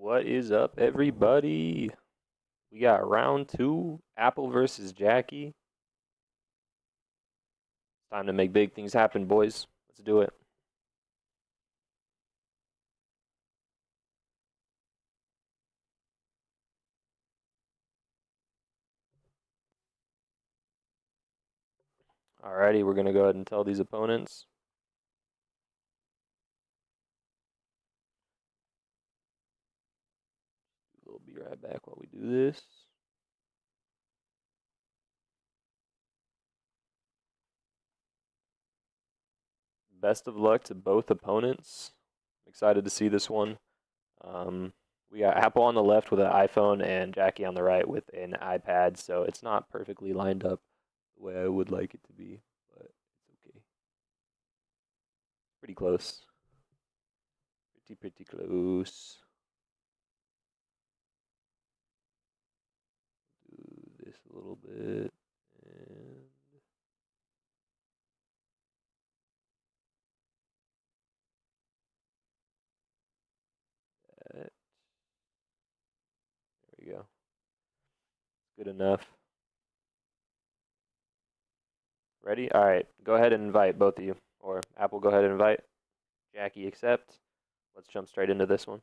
What is up, everybody? We got round two, Apple versus Jacky. It's time to make big things happen, boys. Let's do it. Alrighty, we're gonna go ahead and tell these opponents. We'll be right back while we do this. Best of luck to both opponents. I'm excited to see this one. We got Apple on the left with an iPhone and Jacky on the right with an iPad, so it's not perfectly lined up the way I would like it to be, but it's okay. Pretty close. Pretty close. Do this a little bit, and that. There we go. Good enough. Ready? All right. Go ahead and invite both of you. Or Apple, go ahead and invite. Jacky, accept. Let's jump straight into this one.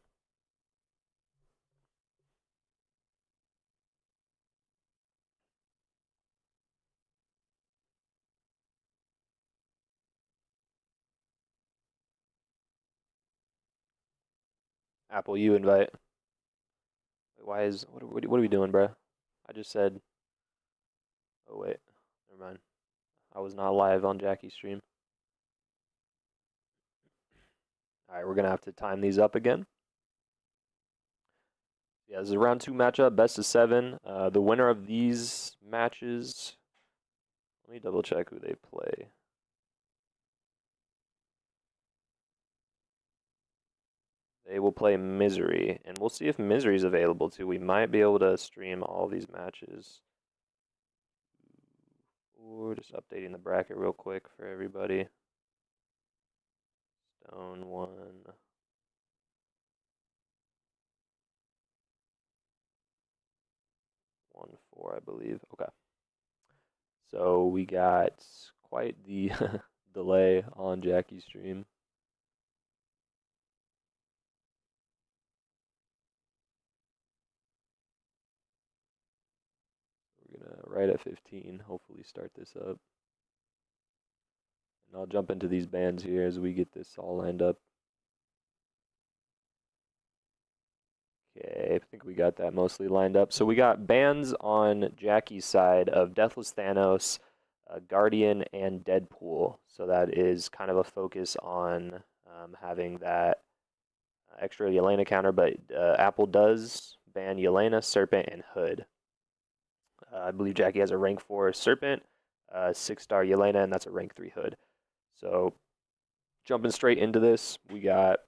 Apple, you invite. Why is what are we doing, bro? I just said. Oh wait, never mind. I was not live on Jacky's stream. All right, we're gonna have to time these up again. Yeah, this is a round two matchup, best of seven. The winner of these matches. Let me double check who they play. They will play Misery, and we'll see if Misery is available too. We might be able to stream all these matches. We're just updating the bracket real quick for everybody. Stone 1. 1-4, I believe. Okay. So we got quite the delay on Jacky's stream. We're gonna right at 15, hopefully start this up. And I'll jump into these bands here as we get this all lined up. Okay, I think we got that mostly lined up. So we got bans on Jacky's side of Deathless Thanos, Guardian, and Deadpool. So that is kind of a focus on having that extra Yelena counter, but Apple does ban Yelena, Serpent, and Hood. I believe Jacky has a rank 4 Serpent, 6-star Yelena, and that's a rank 3 Hood. So jumping straight into this, we got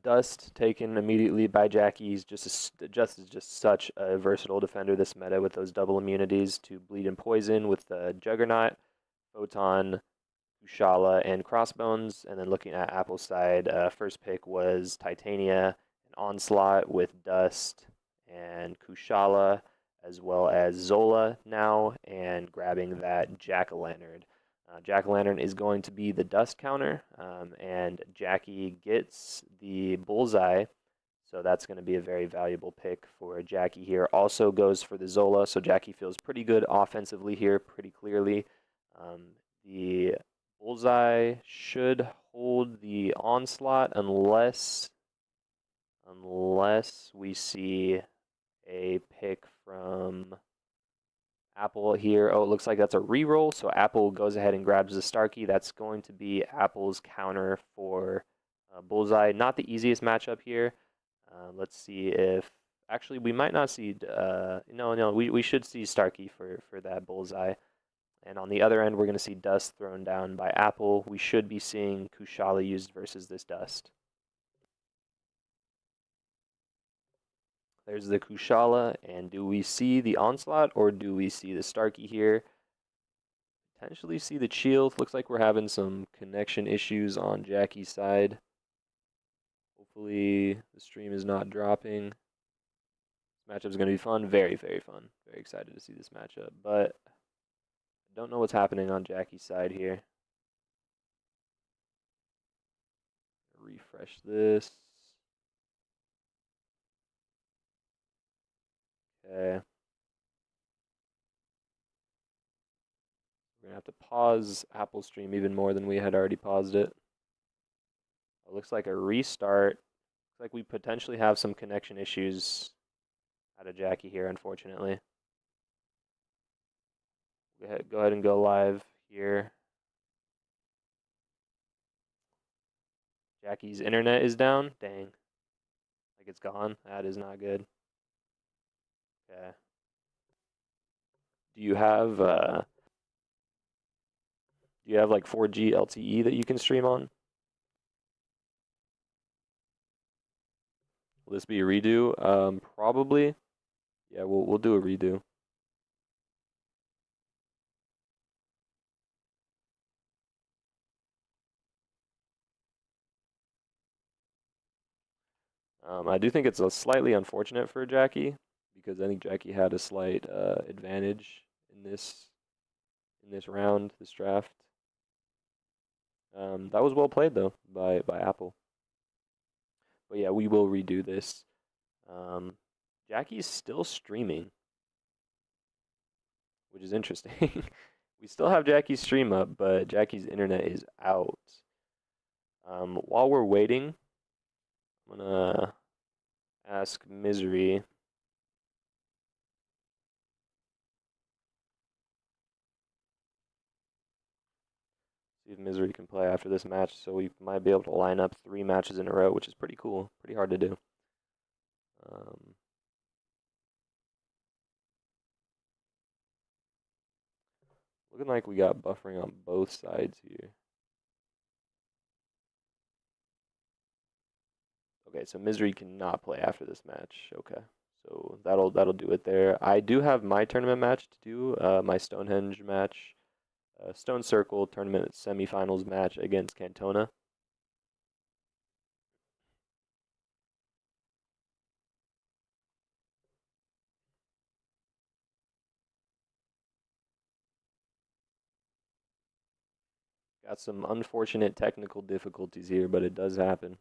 Dust taken immediately by Jacky. He's just such a versatile defender this meta with those double immunities to bleed and poison with the Juggernaut, Photon, Kushala, and Crossbones. And then looking at Apple's side, first pick was Titania and Onslaught with Dust and Kushala, as well as Zola now, and grabbing that Jack-o'-lantern. Jack-o'-lantern is going to be the dust counter, and Jacky gets the bullseye, so that's going to be a very valuable pick for Jacky here. Also goes for the Zola, so Jacky feels pretty good offensively here, pretty clearly. The bullseye should hold the onslaught unless we see a pick from Apple here. Oh, it looks like that's a reroll. So Apple goes ahead and grabs the Starkey. That's going to be Apple's counter for Bullseye. Not the easiest matchup here. Let's see if actually we might not see. No, we should see Starkey for that Bullseye. And on the other end, we're going to see Dust thrown down by Apple. We should be seeing Kushala used versus this Dust. There's the Kushala, and do we see the Onslaught or do we see the Starkey here? Potentially see the shield. Looks like we're having some connection issues on Jacky's side. Hopefully the stream is not dropping. This matchup is going to be fun. Very, very fun. Very excited to see this matchup. But I don't know what's happening on Jacky's side here. Refresh this. Okay. We're going to have to pause Apple Stream even more than we had already paused it. It looks like a restart. Looks like we potentially have some connection issues out of Jacky here, unfortunately. Go ahead and go live here. Jacky's internet is down. Dang. Like it's gone. That is not good. Okay. Do you have like 4G LTE that you can stream on? Will this be a redo? Probably. Yeah, we'll do a redo. I do think it's a slightly unfortunate for Jacky because I think Jacky had a slight advantage in this round, this draft. That was well played though by Apple. But yeah, we will redo this. Jacky's still streaming, which is interesting. We still have Jacky's stream up, but Jacky's internet is out. While we're waiting, I'm gonna ask Misery. See if Misery can play after this match, so we might be able to line up 3 matches in a row, which is pretty cool. Pretty hard to do. Looking like we got buffering on both sides here. Okay, so Misery cannot play after this match. Okay, so that'll do it there. I do have my tournament match to do. My Stonehenge match, Stone Circle tournament semifinals match against Cantona. Got some unfortunate technical difficulties here, but it does happen.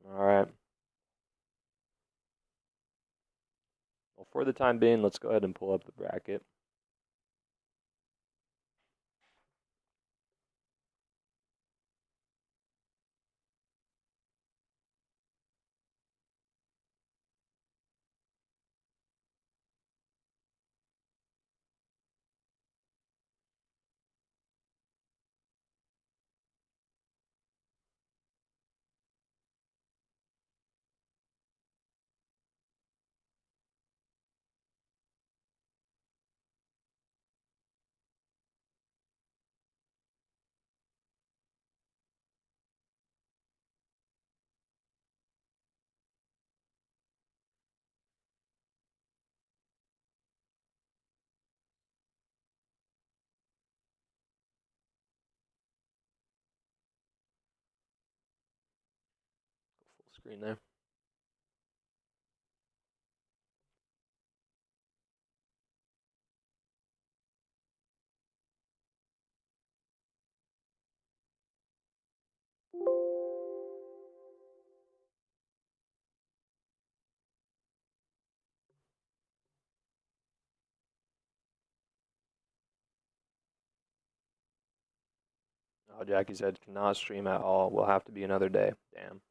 All right. Well, for the time being, let's go ahead and pull up the bracket. Go full screen there. Oh, Jacky said cannot stream at all. Will have to be another day. Damn.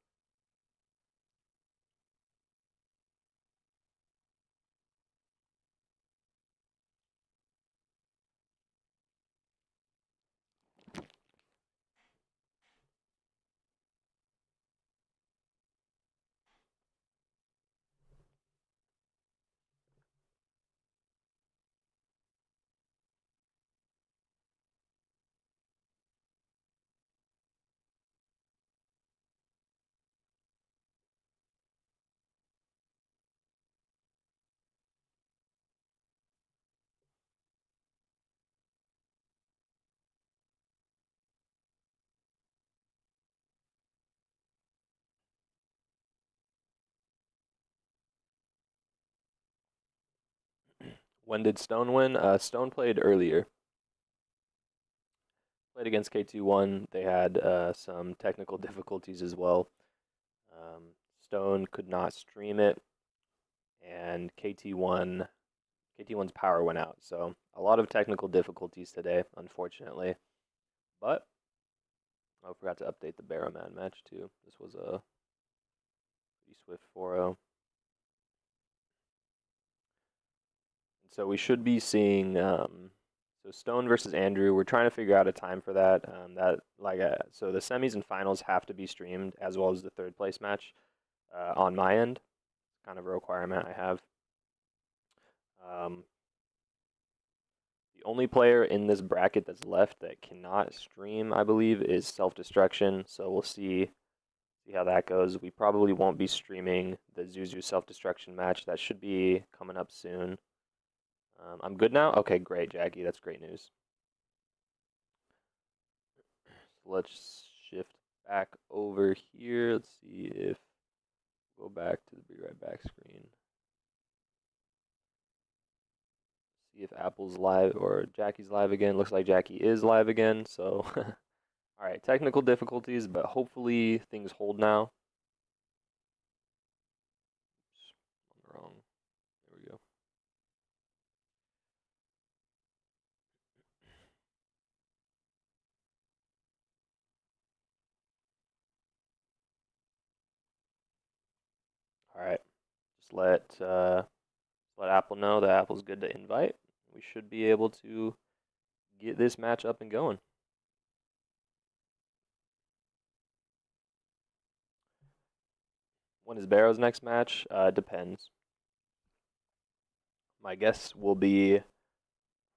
When did Stone win? Stone played earlier. Played against K2-1. They had some technical difficulties as well. Stone could not stream it, and KT1's power went out. So a lot of technical difficulties today, unfortunately. But I forgot to update the Barrowman match too. This was a pretty swift 4-0. So we should be seeing so Stone versus Andrew. We're trying to figure out a time for that. So the semis and finals have to be streamed as well as the third place match on my end. It's kind of a requirement I have. The only player in this bracket that's left that cannot stream, I believe, is Self-Destruction. So we'll see how that goes. We probably won't be streaming the Zuzu Self-Destruction match. That should be coming up soon. I'm good now? Okay, great, Jacky. That's great news. So let's shift back over here. Let's see if go back to the Be Right Back screen. See if Apple's live or Jacky's live again. Looks like Jacky is live again. So, all right, technical difficulties, but hopefully things hold now. Oops, wrong. There we go. All right, just let Apple know that Apple's good to invite. We should be able to get this match up and going. When is Barrow's next match? Depends. My guess will be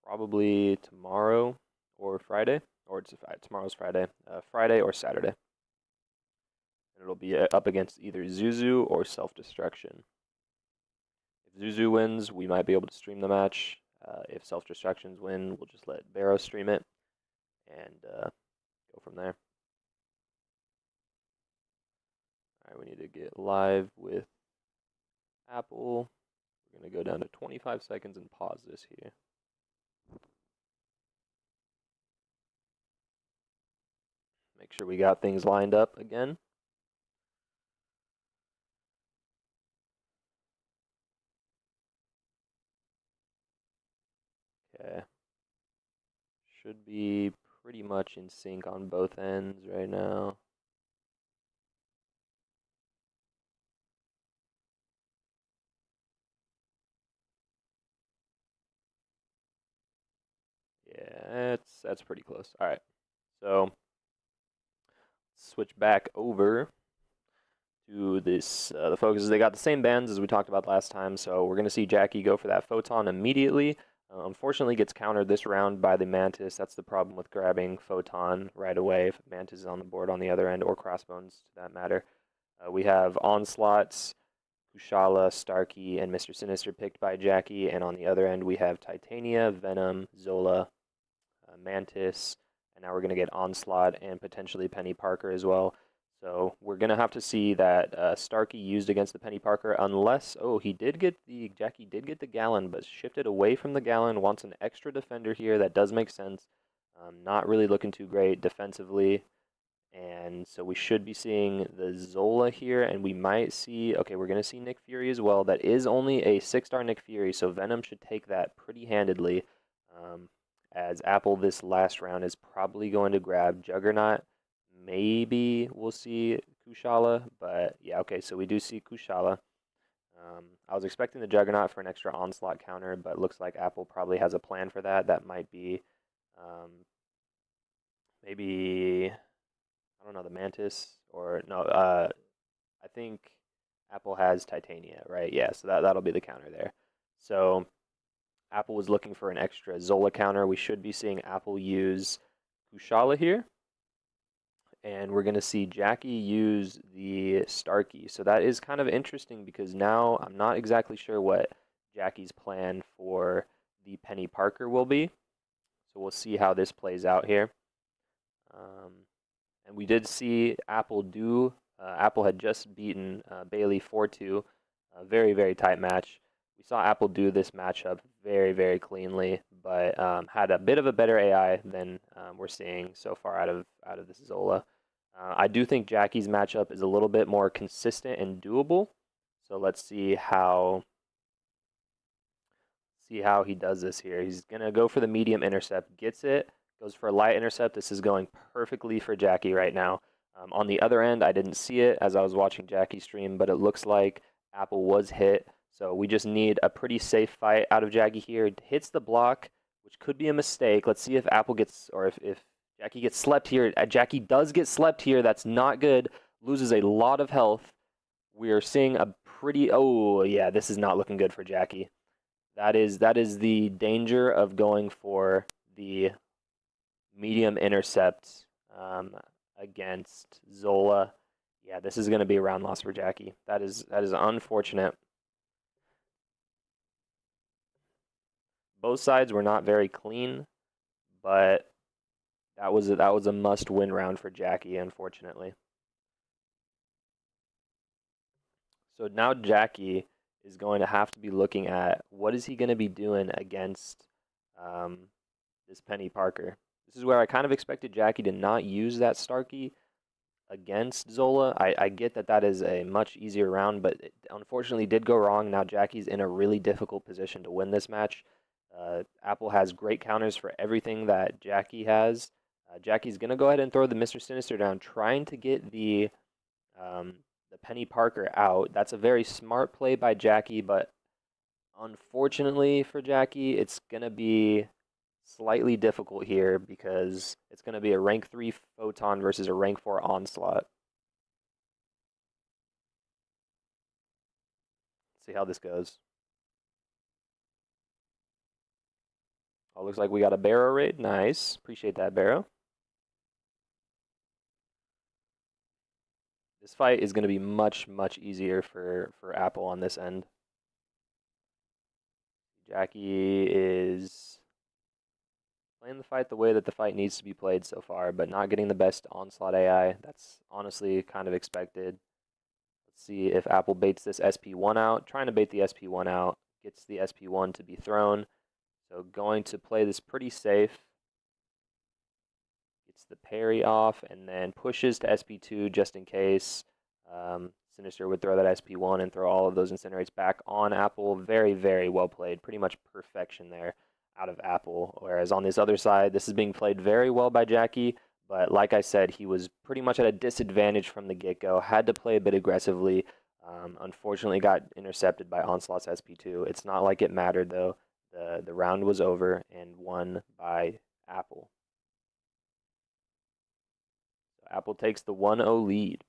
probably tomorrow or Friday, or tomorrow's Friday, Friday or Saturday. And it'll be up against either Zuzu or Self-Destruction. If Zuzu wins, we might be able to stream the match. If Self-Destructions win, we'll just let Barrow stream it and go from there. All right, we need to get live with Apple. We're going to go down to 25 seconds and pause this here. Make sure we got things lined up again. Okay. Should be pretty much in sync on both ends right now. Yeah, that's pretty close. All right. So switch back over to this the focuses. They got the same bands as we talked about last time, so we're going to see Jacky go for that Photon immediately. Unfortunately, gets countered this round by the Mantis. That's the problem with grabbing Photon right away if Mantis is on the board on the other end, or Crossbones to that matter. We have Onslaughts, Kushala, Starkey, and Mr. Sinister picked by Jacky, and on the other end we have Titania, Venom, Zola, Mantis, and now we're going to get Onslaught and potentially Penny Parker as well. So we're going to have to see that Starkey used against the Penny Parker unless, Jacky did get the Gallon, but shifted away from the Gallon, wants an extra defender here. That does make sense. Not really looking too great defensively. And so we should be seeing the Zola here, and we might see, we're going to see Nick Fury as well. That is only a 6-star Nick Fury, so Venom should take that pretty handedly. As Apple this last round is probably going to grab Juggernaut. Maybe we'll see Kushala, but yeah, okay, so we do see Kushala. I was expecting the Juggernaut for an extra Onslaught counter, but looks like Apple probably has a plan for that. That might be maybe, I don't know, the Mantis, or no, I think Apple has Titania, right? Yeah, so that'll be the counter there. So Apple was looking for an extra Zola counter. We should be seeing Apple use Kushala here. And we're going to see Jacky use the Starkey. So that is kind of interesting because now I'm not exactly sure what Jacky's plan for the Penny Parker will be. So we'll see how this plays out here. And we did see Apple Apple had just beaten Bailey 4-2. A very, very tight match. We saw Apple do this matchup very, very cleanly, but had a bit of a better AI than we're seeing so far out of this Zola. I do think Jacky's matchup is a little bit more consistent and doable. So let's see how he does this here. He's gonna go for the medium intercept, gets it, goes for a light intercept. This is going perfectly for Jacky right now. On the other end, I didn't see it as I was watching Jacky stream, but it looks like Apple was hit. So we just need a pretty safe fight out of Jacky here. It hits the block, which could be a mistake. Let's see if Apple gets, or if Jacky gets slept here. Jacky does get slept here. That's not good. Loses a lot of health. We are seeing a pretty, oh yeah, this is not looking good for Jacky. That is the danger of going for the medium intercept against Zola. Yeah, this is going to be a round loss for Jacky. That is unfortunate. Both sides were not very clean, but that was a must-win round for Jacky, unfortunately. So now Jacky is going to have to be looking at what is he going to be doing against this Penny Parker. This is where I kind of expected Jacky to not use that Starkey against Zola. I get that that is a much easier round, but it unfortunately did go wrong. Now Jacky's in a really difficult position to win this match. Apple has great counters for everything that Jacky has. Jacky's going to go ahead and throw the Mr. Sinister down, trying to get the Penny Parker out. That's a very smart play by Jacky, but unfortunately for Jacky, it's going to be slightly difficult here because it's going to be a rank 3 Photon versus a rank 4 Onslaught. Let's see how this goes. Oh, looks like we got a Barrow raid. Nice. Appreciate that, Barrow. This fight is going to be much, much easier for Apple on this end. Jacky is playing the fight the way that the fight needs to be played so far, but not getting the best Onslaught AI. That's honestly kind of expected. Let's see if Apple baits this SP1 out. Trying to bait the SP1 out. Gets the SP1 to be thrown. So going to play this pretty safe. Gets the parry off and then pushes to SP2 just in case. Sinister would throw that SP1 and throw all of those incinerates back on Apple. Very, very well played. Pretty much perfection there out of Apple. Whereas on this other side, this is being played very well by Jacky. But like I said, he was pretty much at a disadvantage from the get-go. Had to play a bit aggressively. Unfortunately, got intercepted by Onslaught's SP2. It's not like it mattered, though. The round was over and won by Apple. So Apple takes the 1-0 lead.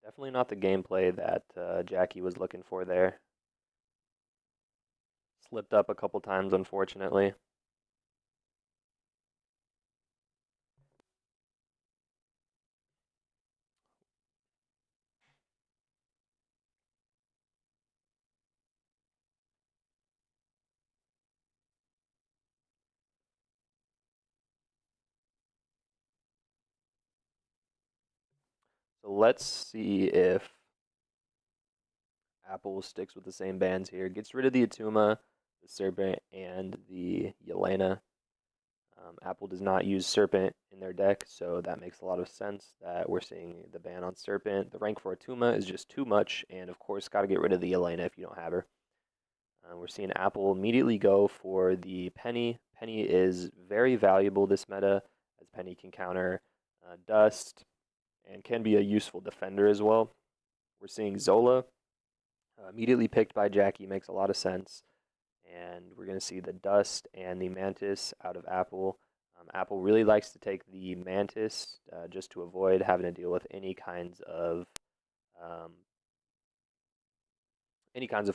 Definitely not the gameplay that Jacky was looking for there. Slipped up a couple times, unfortunately. So let's see if Apple sticks with the same bands here. Gets rid of the Atuma, the Serpent, and the Yelena. Apple does not use Serpent in their deck, so that makes a lot of sense that we're seeing the ban on Serpent. The rank for Atuma is just too much, and of course, got to get rid of the Yelena if you don't have her. We're seeing Apple immediately go for the Penny. Penny is very valuable this meta, as Penny can counter Dust and can be a useful defender as well. We're seeing Zola immediately picked by Jacky, makes a lot of sense. And we're going to see the Dust and the Mantis out of Apple. Apple really likes to take the Mantis just to avoid having to deal with any kinds of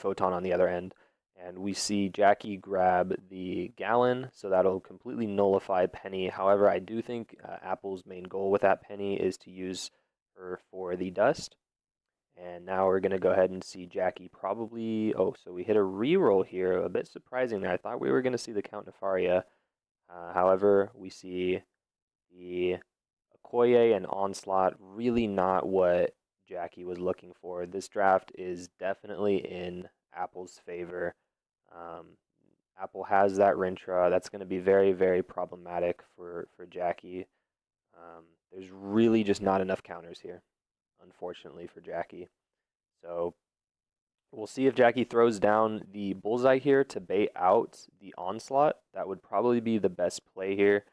Photon on the other end. And we see Jacky grab the Gallon, so that'll completely nullify Penny. However, I do think Apple's main goal with that Penny is to use her for the Dust. And now we're going to go ahead and see Jacky probably. Oh, so we hit a reroll here. A bit surprising there. I thought we were going to see the Count Nefaria. However, we see the Okoye and Onslaught. Really not what Jacky was looking for. This draft is definitely in Apple's favor. Um, Apple has that Rintra. That's going to be very, very problematic for Jacky. There's really just not enough counters here, unfortunately, for Jacky. So we'll see if Jacky throws down the bullseye here to bait out the onslaught. That would probably be the best play here.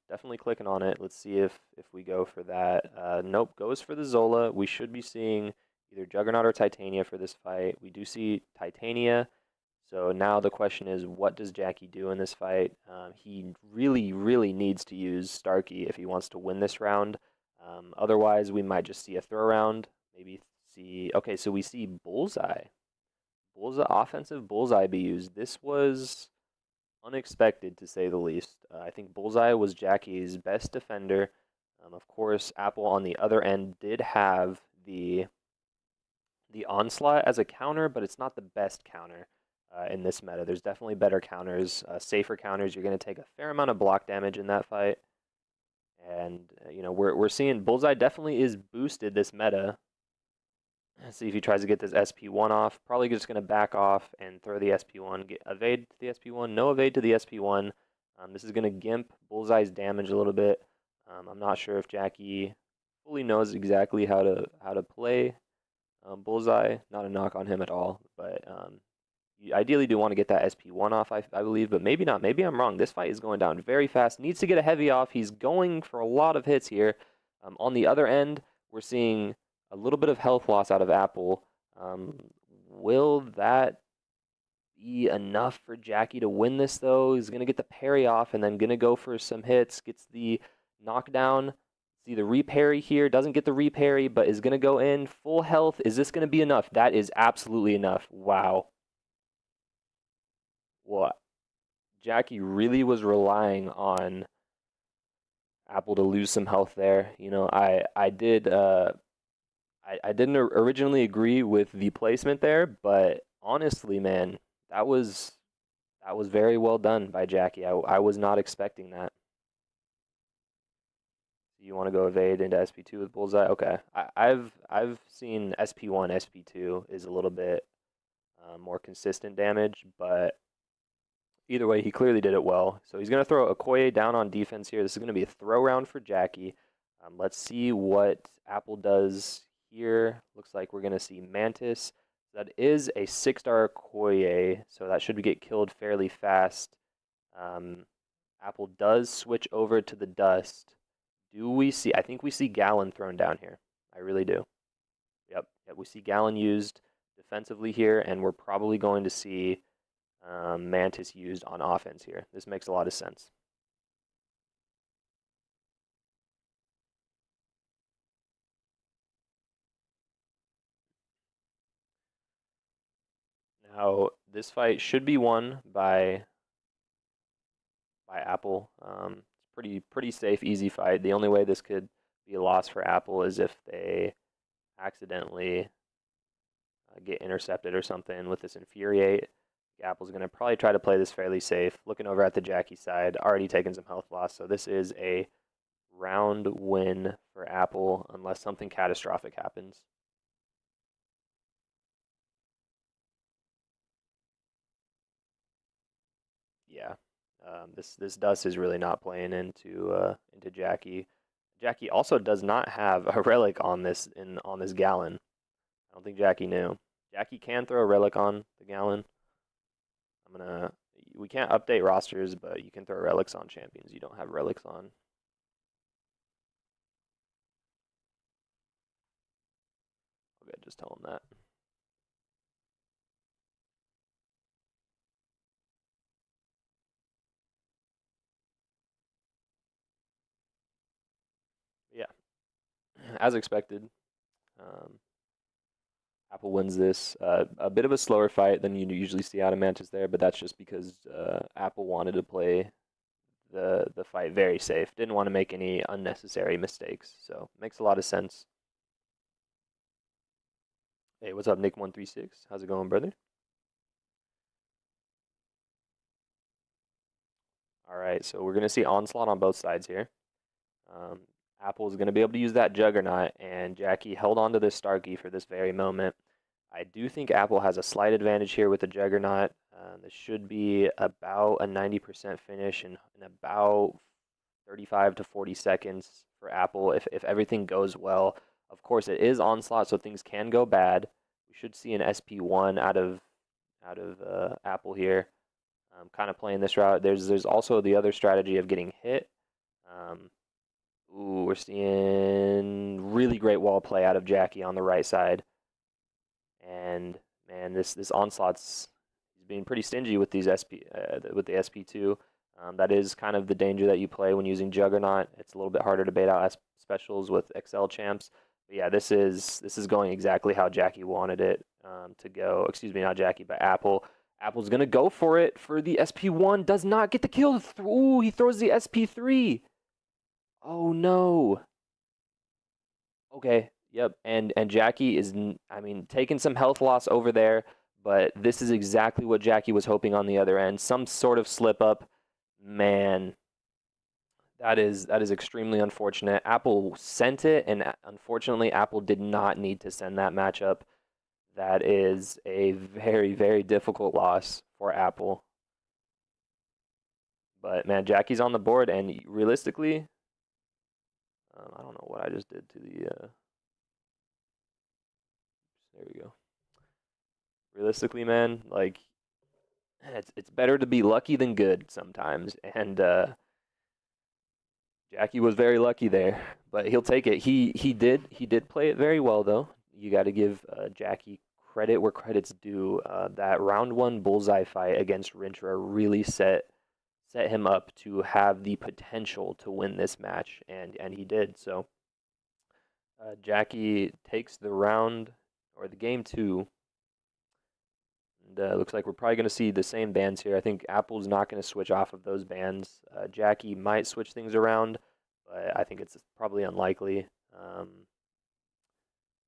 Definitely clicking on it. Let's see if we go for that. Nope, goes for the Zola. We should be seeing either Juggernaut or Titania for this fight. We do see Titania. So now the question is, what does Jacky do in this fight? He really, really needs to use Starkey if he wants to win this round. Otherwise, we might just see a throw round. Maybe see. Okay, so we see Bullseye. Bullseye, offensive Bullseye be used. This was unexpected to say the least. I think Bullseye was Jacky's best defender. Of course, Apple on the other end did have the onslaught as a counter, but it's not the best counter in this meta. There's definitely better counters, safer counters. You're going to take a fair amount of block damage in that fight. And, you know, we're seeing Bullseye definitely is boosted this meta. Let's see if he tries to get this SP1 off. Probably just going to back off and throw the SP1. Evade to the SP1. No evade to the SP1. This is going to gimp Bullseye's damage a little bit. I'm not sure if Jacky fully knows exactly how to play Bullseye. Not a knock on him at all, but you ideally do want to get that SP1 off, I believe, but maybe not. Maybe I'm wrong. This fight is going down very fast. Needs to get a heavy off. He's going for a lot of hits here. On the other end, we're seeing a little bit of health loss out of Apple. Will that be enough for Jacky to win this, though? He's going to get the parry off and then going to go for some hits. Gets the knockdown. See the reparry here. Doesn't get the reparry, but is going to go in. Full health. Is this going to be enough? That is absolutely enough. Wow. Well, Jacky really was relying on Apple to lose some health there. You know, I didn't originally agree with the placement there, but honestly, man, that was very well done by Jacky. I was not expecting that. You want to go evade into SP2 with Bullseye? Okay. I've seen SP1, SP2 is a little bit more consistent damage, but either way, he clearly did it well. So he's going to throw Okoye down on defense here. This is going to be a throw round for Jacky. Let's see what Apple does here. Looks like we're going to see Mantis. That is a 6-star Okoye, so that should get killed fairly fast. Apple does switch over to the Dust. Do we see? I think we see Gallon thrown down here. I really do. Yep, we see Gallon used defensively here, and we're probably going to see Mantis used on offense here. This makes a lot of sense. Now, this fight should be won by Apple. It's pretty safe, easy fight. The only way this could be a loss for Apple is if they accidentally get intercepted or something with this Infuriate. Apple's going to probably try to play this fairly safe. Looking over at the Jacky side, already taking some health loss. So this is a round win for Apple unless something catastrophic happens. Yeah, this Dust is really not playing into Jacky. Jacky also does not have a relic on this Gallon. I don't think Jacky knew. Jacky can throw a relic on the Gallon. We can't update rosters, but you can throw relics on champions you don't have relics on. Okay, just tell him that. Yeah, as expected. Apple wins this. A bit of a slower fight than you usually see out of Mantis there, but that's just because Apple wanted to play the fight very safe. Didn't want to make any unnecessary mistakes, so makes a lot of sense. Hey, what's up, Nick136? How's it going, brother? All right, so we're gonna see onslaught on both sides here. Um, Apple is gonna be able to use that juggernaut, and Jacky held on to this Starkey for this very moment. I do think Apple has a slight advantage here with the juggernaut. This should be about a 90% finish in about 35 to 40 seconds for Apple if everything goes well. Of course, it is onslaught, so things can go bad. We should see an SP1 out of Apple here. Kind of playing this route. There's also the other strategy of getting hit. Um, we're seeing really great wall play out of Jacky on the right side, and man, this onslaught's he's being pretty stingy with these with the SP2. That is kind of the danger that you play when using Juggernaut. It's a little bit harder to bait out specials with XL champs. But yeah, this is going exactly how Jacky wanted it to go. Excuse me, not Jacky, but Apple. Apple's gonna go for it for the SP1. Does not get the kill. Ooh, he throws the SP3. Oh no. Okay. Yep. And Jacky is, I mean, taking some health loss over there, but this is exactly what Jacky was hoping on the other end. Some sort of slip up. Man, that is extremely unfortunate. Apple sent it, and unfortunately, Apple did not need to send that matchup. That is a very, very difficult loss for Apple. But man, Jacky's on the board, and realistically, I don't know what I just did to the. There we go. Realistically, man, like it's better to be lucky than good sometimes, and Jacky was very lucky there, but he'll take it. He did play it very well though. You got to give Jacky credit where credit's due. That round one bullseye fight against Rintra really set him up to have the potential to win this match, and he did. So Jacky takes the round or the game two. And looks like we're probably going to see the same bands here. I think Apple's not going to switch off of those bands. Jacky might switch things around, but I think it's probably unlikely.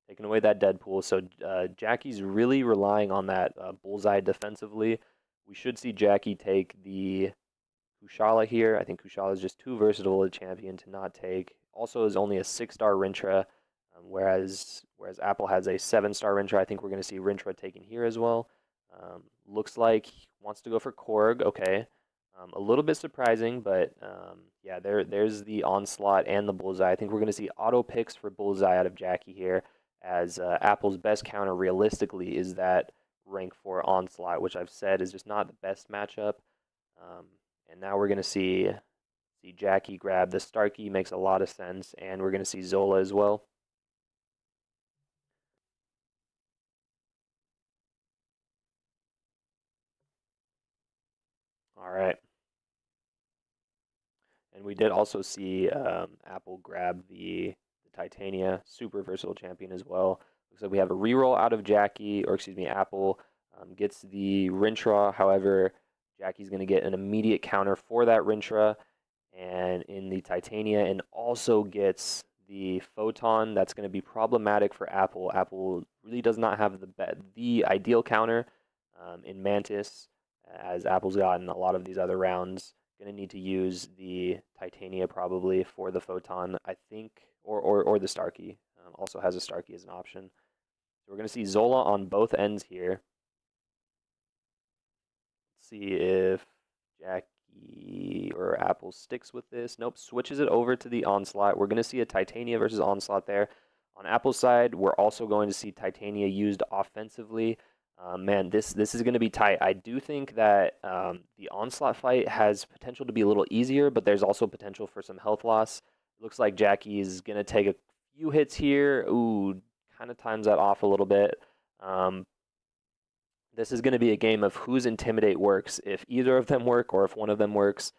Taking away that Deadpool. So Jacky's really relying on that bullseye defensively. We should see Jacky take the Kushala here. I think Kushala is just too versatile a champion to not take. Also is only a 6-star Rintra, whereas Apple has a 7-star Rintra. I think we're going to see Rintra taken here as well. Looks like he wants to go for Korg. Okay. A little bit surprising, but yeah, there's the onslaught and the bullseye. I think we're going to see auto picks for bullseye out of Jacky here, as Apple's best counter realistically is that rank 4 onslaught, which I've said is just not the best matchup. And now we're going to see Jacky grab the Starkey. Makes a lot of sense, and we're going to see Zola as well. All right. And we did also see Apple grab the Titania, super versatile champion as well. Looks like we have a reroll out of Jacky, or excuse me, Apple gets the Rintra. However, Jacky's going to get an immediate counter for that Rintra, and in the Titania, and also gets the Photon. That's going to be problematic for Apple. Apple really does not have the ideal counter in Mantis, as Apple's gotten a lot of these other rounds. Going to need to use the Titania probably for the Photon, I think, or the Starkey. Also has a Starkey as an option. So we're going to see Zola on both ends here. Let's see if Jacky or Apple sticks with this. Nope, switches it over to the Onslaught. We're going to see a Titania versus Onslaught there. On Apple's side, we're also going to see Titania used offensively. Man, this is going to be tight. I do think that the Onslaught fight has potential to be a little easier, but there's also potential for some health loss. It looks like Jacky is going to take a few hits here. Ooh, kind of times that off a little bit. This is going to be a game of whose Intimidate works. If either of them work or if one of them works.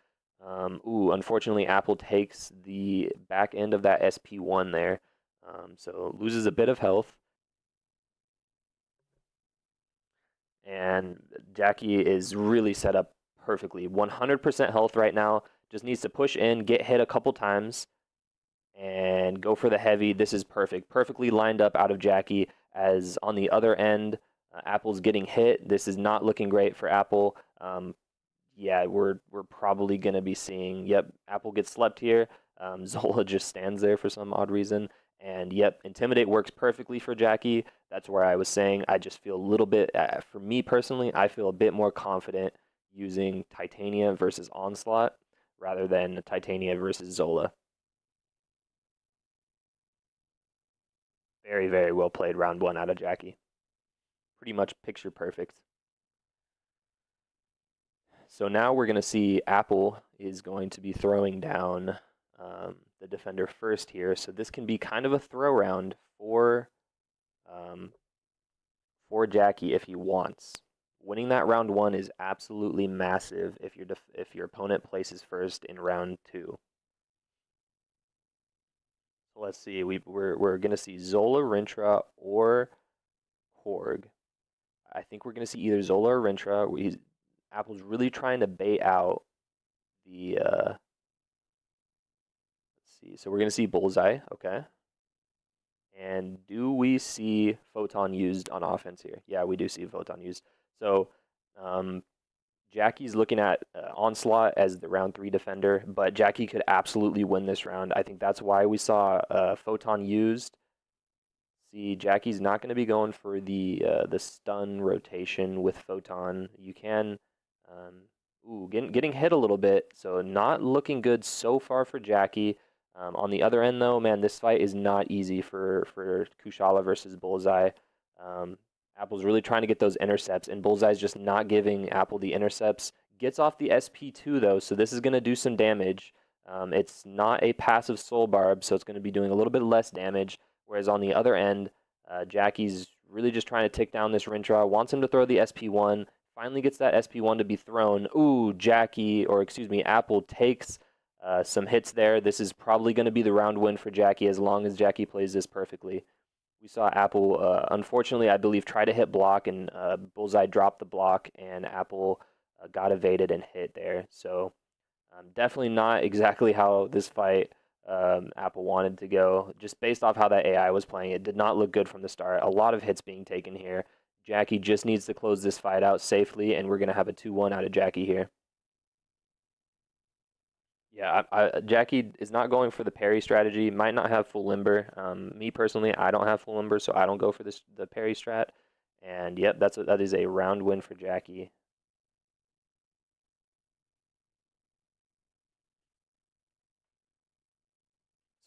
Unfortunately, Apple takes the back end of that SP1 there. So loses a bit of health. And Jacky is really set up perfectly. 100% health right now. Just needs to push in, get hit a couple times, and go for the heavy. This is perfect. Perfectly lined up out of Jacky. as on the other end, Apple's getting hit. This is not looking great for Apple. Yeah, we're probably going to be seeing, yep, Apple gets slept here. Zola just stands there for some odd reason. And yep, Intimidate works perfectly for Jacky. That's where I was saying I just feel a little bit, for me personally, I feel a bit more confident using Titania versus Onslaught rather than Titania versus Zola. Very, very well played round one out of Jacky. Pretty much picture perfect. So now we're going to see Apple is going to be throwing down the defender first here. So this can be kind of a throw round um, for Jacky if he wants. Winning that round one is absolutely massive if your opponent places first in round two. So let's see. We're going to see Zola, Rintra, or Horg. I think we're going to see either Zola or Rintra. Apple's really trying to bait out the, let's see, so we're going to see Bullseye, okay. And do we see Photon used on offense here? Yeah, we do see Photon used. So Jacky's looking at Onslaught as the round 3 defender, but Jacky could absolutely win this round. I think that's why we saw Photon used. See, Jacky's not going to be going for the stun rotation with Photon. You can... getting hit a little bit, so not looking good so far for Jacky. On the other end, though, man, this fight is not easy for Kushala versus Bullseye. Apple's really trying to get those intercepts, and Bullseye's just not giving Apple the intercepts. Gets off the SP2, though, so this is going to do some damage. It's not a passive soul barb, so it's going to be doing a little bit less damage, whereas on the other end, Jacky's really just trying to tick down this Rintra, wants him to throw the SP1, finally gets that SP1 to be thrown. Ooh, Apple takes some hits there. This is probably going to be the round win for Jacky as long as Jacky plays this perfectly. We saw Apple, unfortunately, I believe, try to hit block, and Bullseye dropped the block, and Apple got evaded and hit there. So definitely not exactly how this fight Apple wanted to go. Just based off how that AI was playing, it did not look good from the start. A lot of hits being taken here. Jacky just needs to close this fight out safely, and we're going to have a 2-1 out of Jacky here. Yeah, Jacky is not going for the parry strategy. Might not have full limber. Me personally, I don't have full limber, so I don't go for the parry strat. And yep, that is a round win for Jacky.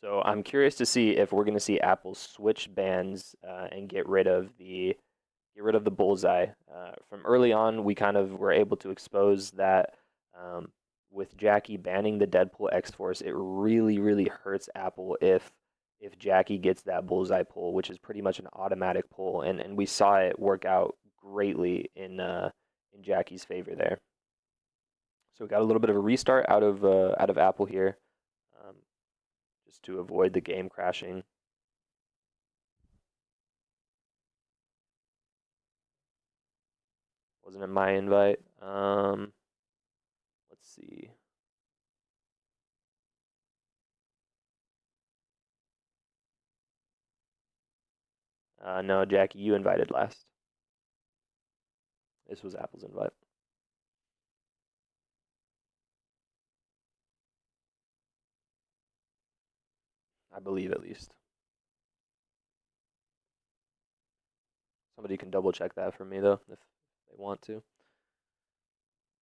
So I'm curious to see if we're going to see Apple switch bans and get rid of the Bullseye. From early on, we kind of were able to expose that with Jacky banning the Deadpool X-Force, it really, really hurts Apple if Jacky gets that Bullseye pull, which is pretty much an automatic pull, and we saw it work out greatly in Jacky's favor there. So we got a little bit of a restart out of Apple here, just to avoid the game crashing. Wasn't it my invite? Let's see. No, Jacky, you invited last. This was Apple's invite. I believe, at least. Somebody can double check that for me, though, if they want to.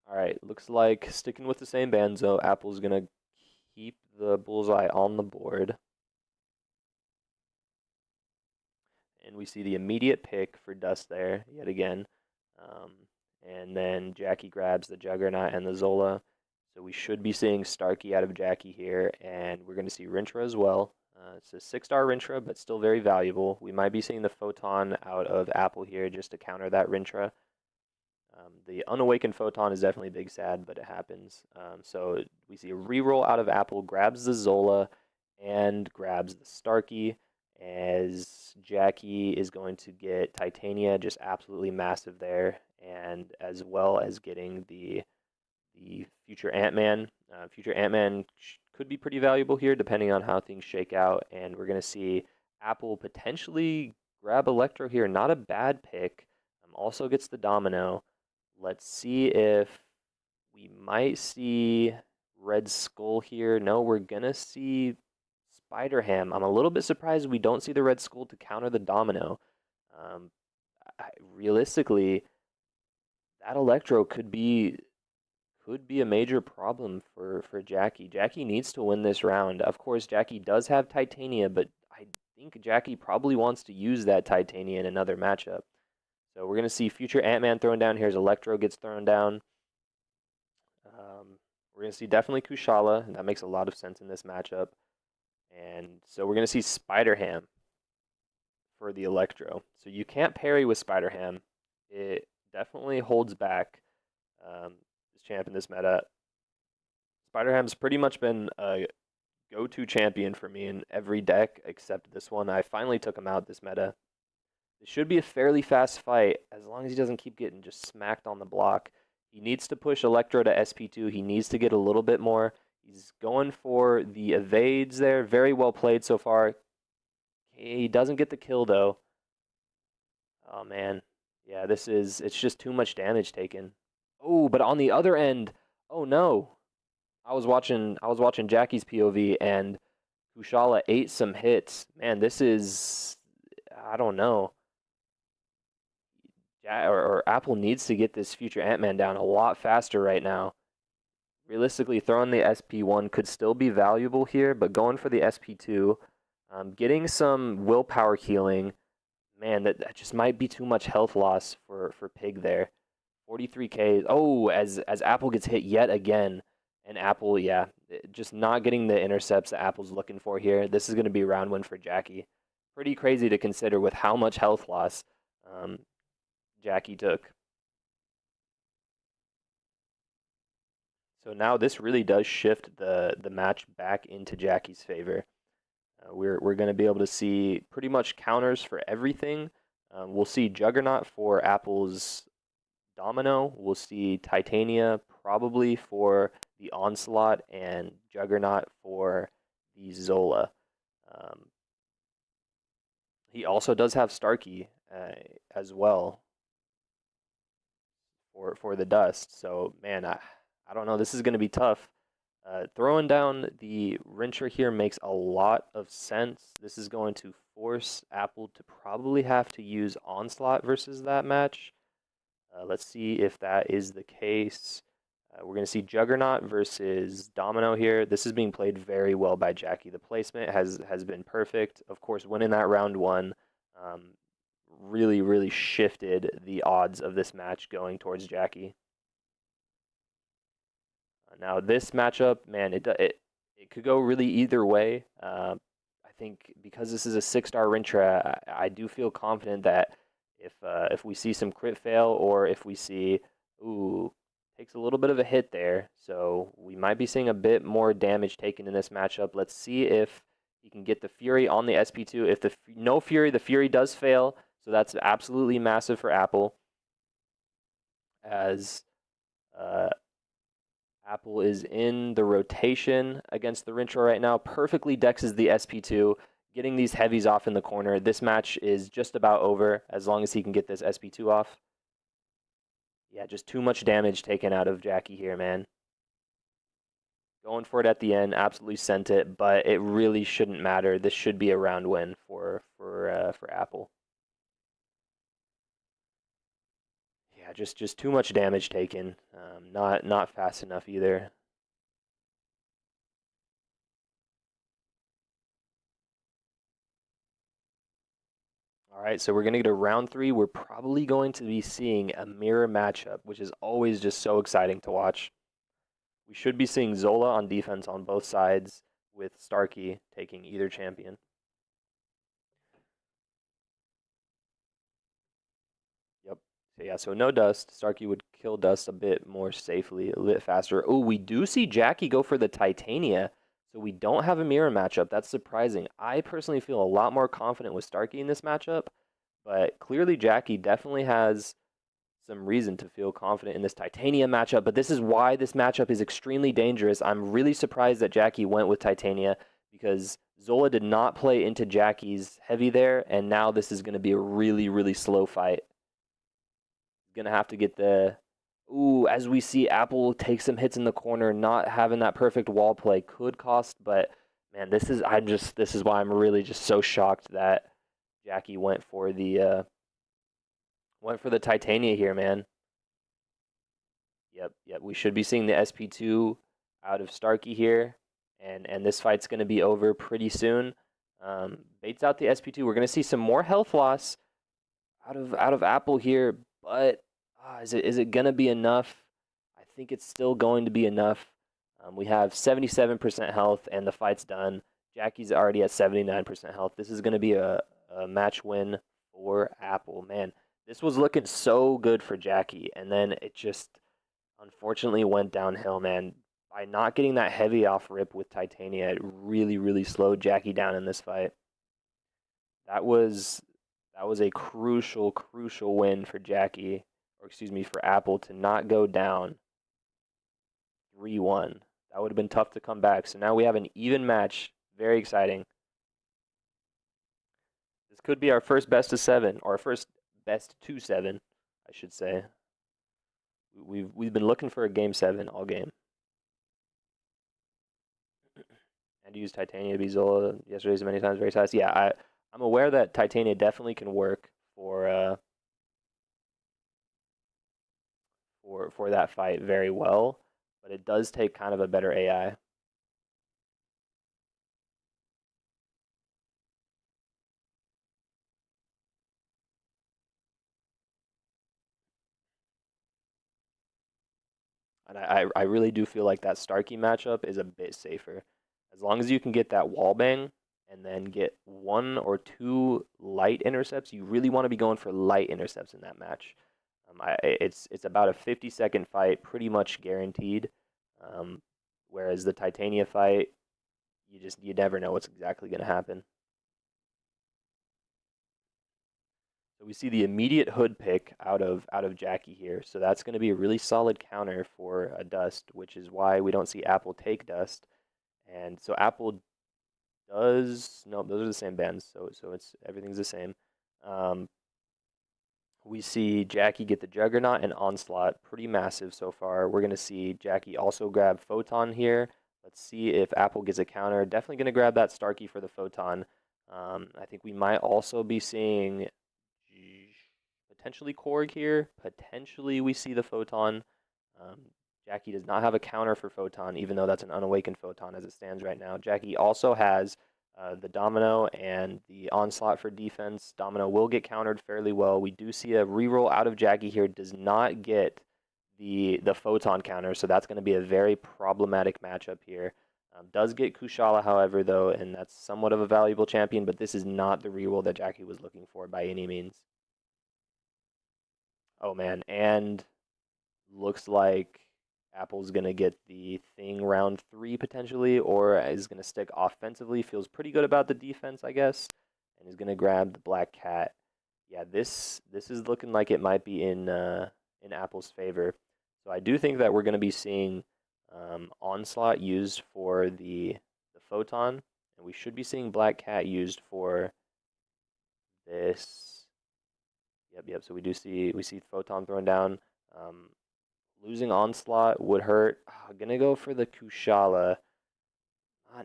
All right, looks like sticking with the same banzo, Apple's going to keep the Bullseye on the board. And we see the immediate pick for Dust there, yet again. And then Jacky grabs the Juggernaut and the Zola. So we should be seeing Starkey out of Jacky here, and we're going to see Rintra as well. It's a 6-star Rintra, but still very valuable. We might be seeing the Photon out of Apple here just to counter that Rintra. The unawakened Photon is definitely big sad, but it happens. So we see a reroll out of Apple, grabs the Zola, and grabs the Starkey, as Jacky is going to get Titania, just absolutely massive there, and as well as getting the future Ant-Man. Future Ant-Man could be pretty valuable here, depending on how things shake out, and we're going to see Apple potentially grab Electro here. Not a bad pick. Also gets the Domino. Let's see if we might see Red Skull here. No, we're gonna see Spider Ham. I'm a little bit surprised we don't see the Red Skull to counter the Domino. Um, realistically, that Electro could be a major problem for Jacky. Jacky needs to win this round. Of course, Jacky does have Titania, but I think Jacky probably wants to use that Titania in another matchup. So we're going to see future Ant-Man thrown down. Here's Electro gets thrown down. We're going to see definitely Kushala. That makes a lot of sense in this matchup. And so we're going to see Spider-Ham for the Electro. So you can't parry with Spider-Ham. It definitely holds back this champ in this meta. Spider-Ham's pretty much been a go-to champion for me in every deck except this one. I finally took him out this meta. It should be a fairly fast fight as long as he doesn't keep getting just smacked on the block. He needs to push Electro to SP2. He needs to get a little bit more. He's going for the evades there. Very well played so far. He doesn't get the kill though. Oh man. Yeah, it's just too much damage taken. Oh, but on the other end, oh no. I was watching Jacky's POV and Kushala ate some hits. Man, this is, I don't know. Or Apple needs to get this future Ant-Man down a lot faster right now. Realistically, throwing the SP1 could still be valuable here, but going for the SP2, getting some willpower healing, man, that just might be too much health loss for Pig there. 43k. Oh, as Apple gets hit yet again, and Apple, yeah, just not getting the intercepts that Apple's looking for here. This is going to be a round win for Jacky. Pretty crazy to consider with how much health loss Jacky took. So now this really does shift the match back into Jacky's favor. We're going to be able to see pretty much counters for everything. We'll see Juggernaut for Apple's Domino. We'll see Titania probably for the Onslaught and Juggernaut for the Zola. He also does have Starkey as well for the Dust. So man, I don't know. This is going to be tough. Throwing down the Wrencher here makes a lot of sense. This is going to force Apple to probably have to use Onslaught versus that match. Let's see if that is the case. We're going to see Juggernaut versus Domino here. This is being played very well by Jacky. The placement has been perfect. Of course, winning that round one really, really shifted the odds of this match going towards Jacky. Now this matchup, man, it could go really either way. I think because this is a 6-star Rintra, I do feel confident that if we see some crit fail or if we see, takes a little bit of a hit there, so we might be seeing a bit more damage taken in this matchup. Let's see if he can get the Fury on the SP2. If no Fury, the Fury does fail, so that's absolutely massive for Apple. As Apple is in the rotation against the Rintra right now. Perfectly dexes the SP2, getting these heavies off in the corner. This match is just about over as long as he can get this SP2 off. Yeah, just too much damage taken out of Jacky here, man. Going for it at the end, absolutely sent it, but it really shouldn't matter. This should be a round win for Apple. Yeah, just too much damage taken. Not fast enough either. All right, so we're going to get to round 3. We're probably going to be seeing a mirror matchup, which is always just so exciting to watch. We should be seeing Zola on defense on both sides, with Starkey taking either champion. Yep. So yeah, so no Dust. Starkey would kill Dust a bit more safely, a bit faster. Oh, we do see Jacky go for the Titania. So we don't have a mirror matchup. That's surprising. I personally feel a lot more confident with Starkey in this matchup, but clearly Jacky definitely has some reason to feel confident in this Titania matchup, but this is why this matchup is extremely dangerous. I'm really surprised that Jacky went with Titania because Zola did not play into Jacky's heavy there, and now this is going to be a really, really slow fight. He's going to have to get the... Ooh, as we see, Apple take some hits in the corner, not having that perfect wall play could cost, but man, this is why I'm really just so shocked that Jacky went for the Titania here, man. Yep. We should be seeing the SP2 out of Starkey here, and this fight's going to be over pretty soon. Baits out the SP2. We're going to see some more health loss out of Apple here, but is it going to be enough? I think it's still going to be enough. We have 77% health, and the fight's done. Jacky's already at 79% health. This is going to be a match win for Apple. Man, this was looking so good for Jacky, and then it just unfortunately went downhill, man. By not getting that heavy off rip with Titania, it really, really slowed Jacky down in this fight. That was a crucial, crucial win for Jacky, or excuse me, for Apple to not go down 3-1. That would have been tough to come back. So now we have an even match. Very exciting. This could be our first best of 7, or our first best 2-7, I should say. We've been looking for a game 7 all game. And use Titania to be Zola yesterday so many times, very fast. Yeah, I'm aware that Titania definitely can work for that fight very well, but it does take kind of a better AI. And I really do feel like that Starkey matchup is a bit safer. As long as you can get that wall bang and then get 1 or 2 light intercepts, you really want to be going for light intercepts in that match. It's about a 50-second fight, pretty much guaranteed. Whereas the Titania fight, you never know what's exactly going to happen. So we see the immediate hood pick out of Jacky here. So that's going to be a really solid counter for a dust, which is why we don't see Apple take dust. And so Apple does no, those are the same bands, so it's everything's the same. We see Jacky get the Juggernaut and Onslaught, pretty massive so far. We're gonna see Jacky also grab Photon here. Let's see if Apple gets a counter. Definitely gonna grab that Starkey for the Photon. I think we might also be seeing potentially Korg here. Potentially we see the Photon. Jacky does not have a counter for Photon, even though that's an unawakened Photon as it stands right now. Jacky also has the Domino and the Onslaught for defense. Domino will get countered fairly well. We do see a reroll out of Jacky here. Does not get the Photon counter, so that's going to be a very problematic matchup here. Does get Kushala, however, though, and that's somewhat of a valuable champion, but this is not the reroll that Jacky was looking for by any means. Oh, man, and looks like Apple's going to get the thing round 3 potentially, or is going to stick offensively. Feels pretty good about the defense, I guess, and is going to grab the Black Cat. Yeah, this is looking like it might be in Apple's favor. So I do think that we're going to be seeing Onslaught used for the Photon, and we should be seeing Black Cat used for this. Yep. So we see Photon thrown down. Losing Onslaught would hurt. Gonna go for the Kushala.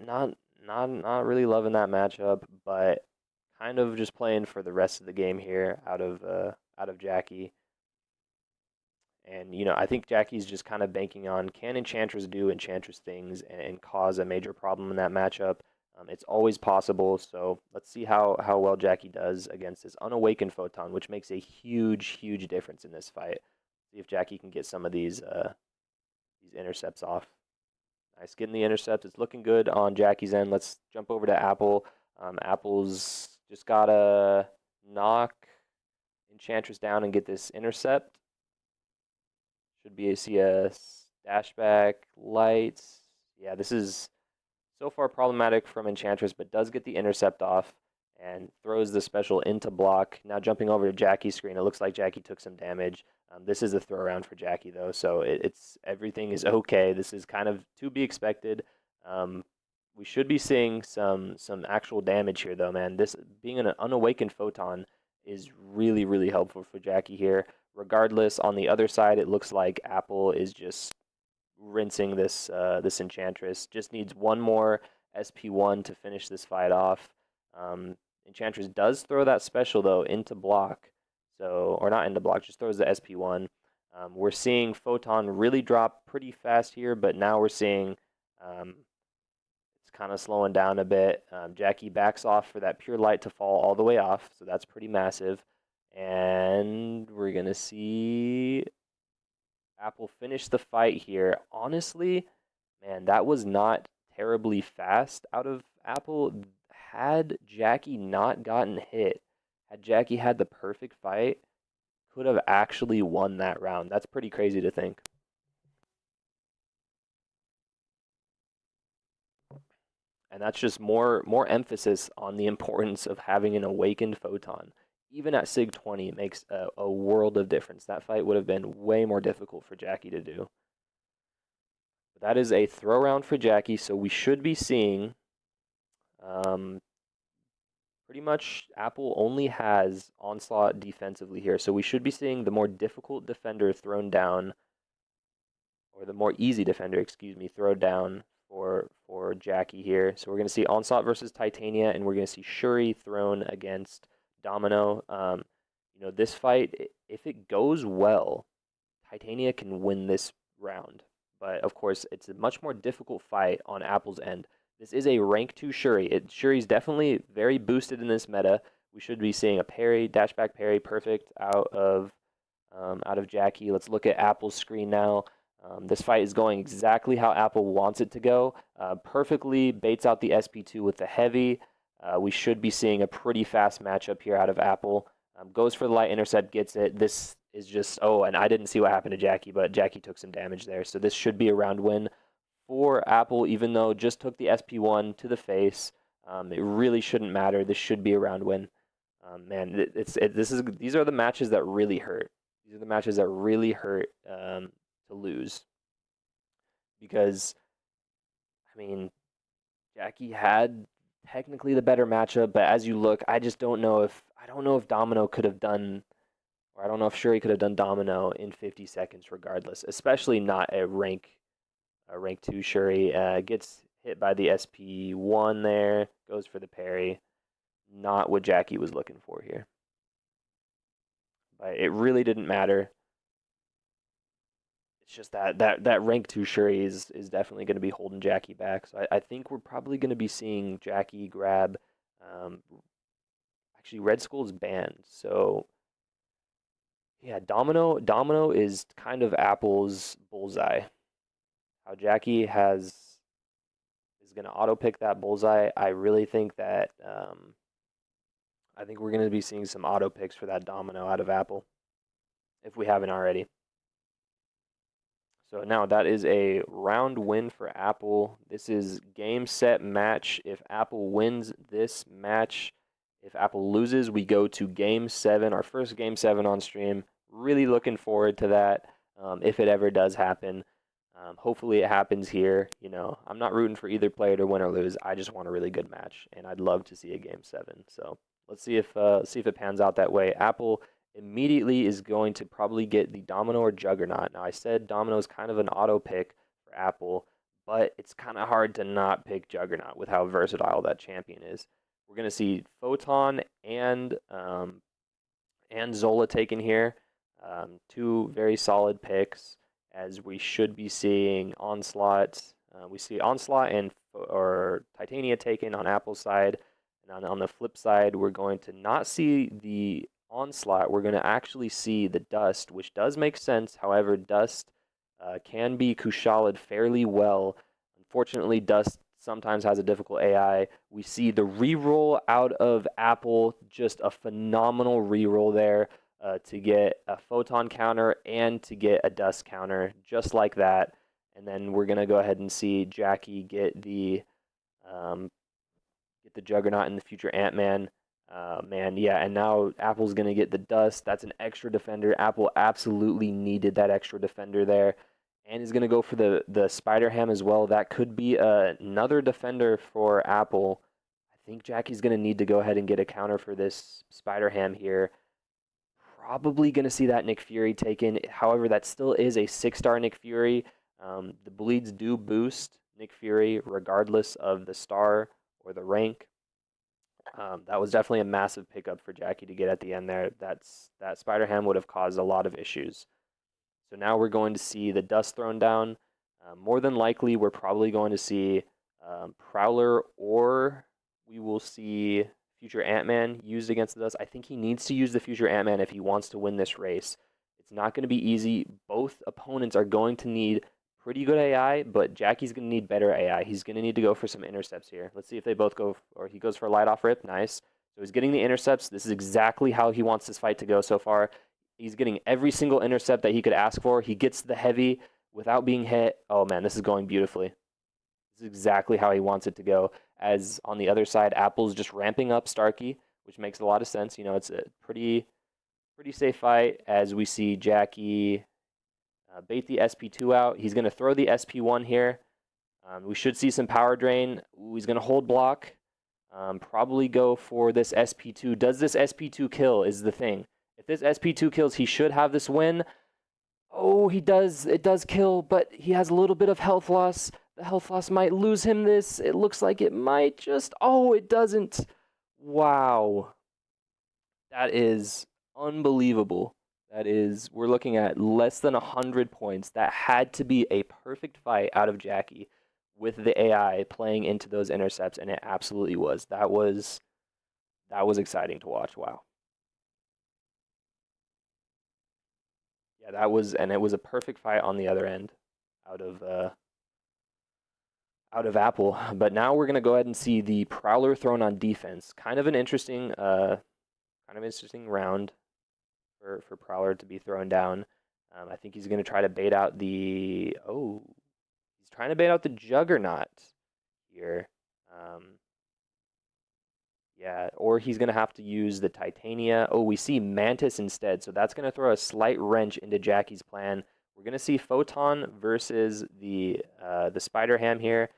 Not really loving that matchup, but kind of just playing for the rest of the game here out of Jacky. And I think Jacky's just kind of banking on, can Enchantress do Enchantress things and cause a major problem in that matchup? It's always possible, so let's see how well Jacky does against this unawakened Photon, which makes a huge difference in this fight. See if Jacky can get some of these intercepts off. Nice, getting the intercept. It's looking good on Jacky's end. Let's jump over to Apple. Apple's just gotta knock Enchantress down and get this intercept. Should be a dashback lights. Yeah, this is so far problematic from Enchantress, but does get the intercept off and throws the special into block. Now jumping over to Jacky's screen, it looks like Jacky took some damage. This is a throw around for Jacky though, so everything is okay. This is kind of to be expected. We should be seeing some actual damage here, though, man. This being an unawakened photon is really, really helpful for Jacky here. Regardless, on the other side, it looks like Apple is just rinsing this Enchantress. Just needs one more SP1 to finish this fight off. Enchantress does throw that special though into block, so or not into block, just throws the SP1. We're seeing Photon really drop pretty fast here, but now we're seeing it's kind of slowing down a bit. Jacky backs off for that pure light to fall all the way off, so that's pretty massive. And we're gonna see Apple finish the fight here. Honestly, man, that was not terribly fast out of Apple. Had Jacky not gotten hit, had Jacky had the perfect fight, could have actually won that round. That's pretty crazy to think. And that's just more emphasis on the importance of having an awakened photon. Even at Sig 20, it makes a world of difference. That fight would have been way more difficult for Jacky to do. But that is a throw round for Jacky, so we should be seeing pretty much Apple only has Onslaught defensively here. So we should be seeing the more difficult defender thrown down, or the more easy defender, excuse me, thrown down for Jacky here. So we're going to see Onslaught versus Titania, and we're going to see Shuri thrown against Domino. This fight, if it goes well, Titania can win this round. But of course, it's a much more difficult fight on Apple's end. This is a rank 2 Shuri. Shuri's definitely very boosted in this meta. We should be seeing a parry, dashback parry, perfect out of Jacky. Let's look at Apple's screen now. This fight is going exactly how Apple wants it to go. Perfectly baits out the SP2 with the heavy. We should be seeing a pretty fast matchup here out of Apple. Goes for the light intercept, gets it. This is just, oh, and I didn't see what happened to Jacky, but Jacky took some damage there. So this should be a round win for Apple, even though just took the SP1 to the face. It really shouldn't matter. This should be a round win. Man, these are the matches that really hurt. These are the matches that really hurt to lose. Because, I mean, Jacky had technically the better matchup, but as you look, I don't know if Domino could have done, or I don't know if Shuri could have done Domino in 50 seconds regardless, especially not a rank 2 Shuri. Gets hit by the SP1 there, goes for the parry. Not what Jacky was looking for here. But it really didn't matter. It's just that rank 2 Shuri is definitely going to be holding Jacky back. So I think we're probably going to be seeing Jacky grab. Actually, Red Skull's banned. So yeah, Domino is kind of Apple's bullseye. How Jacky is going to auto pick that bullseye. I really think that I think we're going to be seeing some auto picks for that Domino out of Apple, if we haven't already. So now that is a round win for Apple. This is game, set, match. If Apple wins this match, if Apple loses, we go to game 7, our first game 7 on stream. Really looking forward to that, if it ever does happen. Hopefully it happens here. I'm not rooting for either player to win or lose. I just want a really good match, and I'd love to see a game 7. So let's see if it pans out that way. Apple immediately is going to probably get the Domino or Juggernaut. Now, I said Domino is kind of an auto pick for Apple, but it's kind of hard to not pick Juggernaut with how versatile that champion is. We're going to see Photon and Zola taken here. Two very solid picks, as we should be seeing Onslaught. We see Onslaught or Titania taken on Apple's side. And on the flip side, we're going to not see the Onslaught. We're going to actually see the Dust, which does make sense. However, Dust can be Kushala'd fairly well. Unfortunately, Dust sometimes has a difficult AI. We see the reroll out of Apple, just a phenomenal reroll there to get a Photon counter and to get a Dust counter, just like that. And then we're going to go ahead and see Jacky get the Juggernaut in the future Ant-Man. Man, yeah, and now Apple's going to get the Dust. That's an extra defender. Apple absolutely needed that extra defender there. and he's going to go for the Spider Ham as well. That could be another defender for Apple. I think Jacky's going to need to go ahead and get a counter for this Spider Ham here. Probably going to see that Nick Fury taken. However, that still is a 6-star Nick Fury. The bleeds do boost Nick Fury regardless of the star or the rank. That was definitely a massive pickup for Jacky to get at the end there. That Spider Ham would have caused a lot of issues. So now we're going to see the dust thrown down. More than likely, we're probably going to see Prowler, or we will see Future Ant-Man used against the dust. I think he needs to use the Future Ant-Man if he wants to win this race. It's not going to be easy. Both opponents are going to need pretty good AI, but Jacky's going to need better AI. He's going to need to go for some intercepts here. Let's see if they both go, or he goes for a light off rip. Nice. So he's getting the intercepts. This is exactly how he wants this fight to go so far. He's getting every single intercept that he could ask for. He gets the heavy without being hit. Oh man, this is going beautifully. This is exactly how he wants it to go. As on the other side, Apple's just ramping up Starkey, which makes a lot of sense. You know, it's a pretty safe fight as we see Jacky bait the SP2 out. He's going to throw the SP1 here. We should see some power drain. Ooh, he's going to hold block. Probably go for this SP2. Does this SP2 kill is the thing. If this SP2 kills, he should have this win. Oh, he does. It does kill, but he has a little bit of health loss. The health loss might lose him this. It looks like it might just... Oh, it doesn't. Wow. That is unbelievable. That is... We're looking at less than 100 points. That had to be a perfect fight out of Jacky with the AI playing into those intercepts, and it absolutely was. That was exciting to watch. Wow. Yeah, that was, and it was a perfect fight on the other end out of Apple. But now we're gonna go ahead and see the Prowler thrown on defense. Kind of an interesting round for Prowler to be thrown down. I think he's gonna try to bait out the he's trying to bait out the Juggernaut here. Yeah, or he's going to have to use the Titania. Oh, we see Mantis instead, so that's going to throw a slight wrench into Jacky's plan. We're going to see Photon versus the Spider Ham here.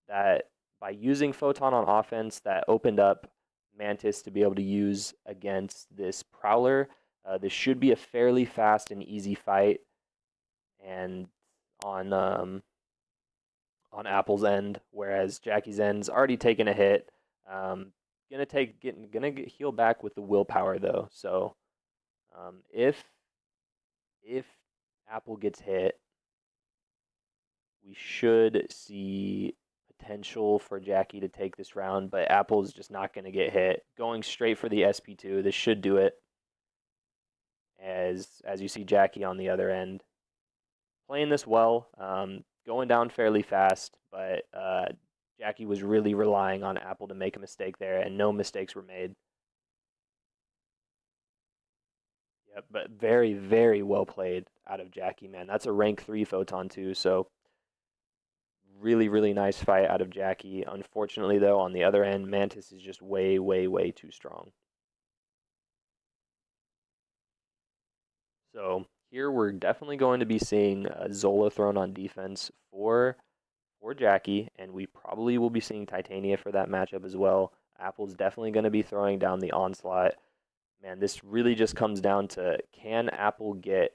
That by using Photon on offense, that opened up Mantis to be able to use against this Prowler. This should be a fairly fast and easy fight, and on Apple's end, whereas Jacky's end's already taken a hit. Gonna get heal back with the willpower though. So if Apple gets hit, we should see potential for Jacky to take this round, but Apple's just not gonna get hit. Going straight for the SP2, this should do it. As you see Jacky on the other end, playing this well, going down fairly fast, but Jacky was really relying on Apple to make a mistake there, and no mistakes were made. Yep, but very, very well played out of Jacky, man. That's a rank 3 Photon too, so really, really nice fight out of Jacky. Unfortunately, though, on the other end, Mantis is just way, way, way too strong. So here we're definitely going to be seeing Zola thrown on defense for Jacky, and we probably will be seeing Titania for that matchup as well. Apple's definitely going to be throwing down the onslaught. Man, this really just comes down to, can Apple get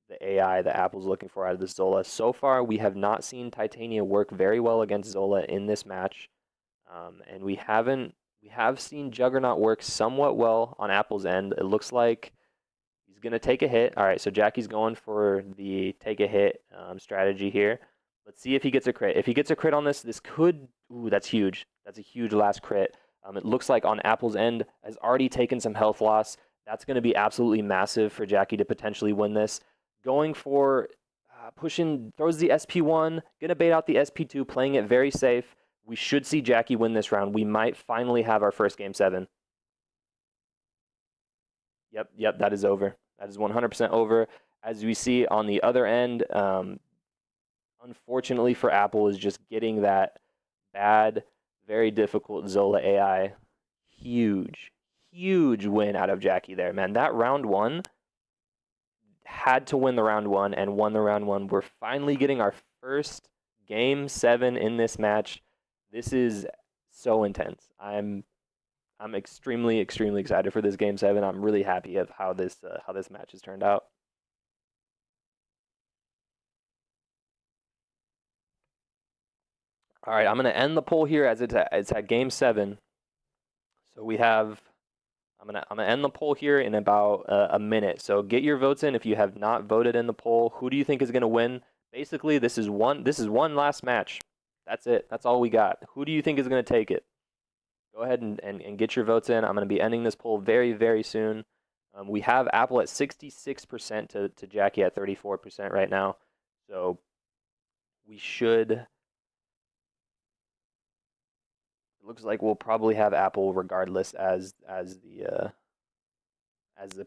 the AI that Apple's looking for out of this Zola? So far, we have not seen Titania work very well against Zola in this match, and we have seen Juggernaut work somewhat well on Apple's end. It looks like he's going to take a hit. All right, so Jacky's going for the take a hit strategy here. Let's see if he gets a crit. If he gets a crit on this, this could... Ooh, that's huge. That's a huge last crit. It looks like on Apple's end has already taken some health loss. That's going to be absolutely massive for Jacky to potentially win this. Going for pushing, throws the SP1, going to bait out the SP2, playing it very safe. We should see Jacky win this round. We might finally have our first Game 7. Yep, that is over. That is 100% over. As we see on the other end, unfortunately for Apple, is just getting that bad, very difficult Zola AI. Huge win out of Jacky there, man. That round 1 had to win the round one and won the round one. We're finally getting our first game 7 in this match. This is so intense. I'm extremely excited for this game 7. I'm really happy of how this match has turned out. All right, I'm going to end the poll here as it's at game 7. So we have I'm gonna end the poll here in about a minute. So get your votes in if you have not voted in the poll. Who do you think is gonna win? Basically, this is one last match. That's it. That's all we got. Who do you think is gonna take it? Go ahead and get your votes in. I'm gonna be ending this poll very soon. We have Apple at 66% to Jacky at 34% right now. So we should. It looks like we'll probably have Apple regardless as the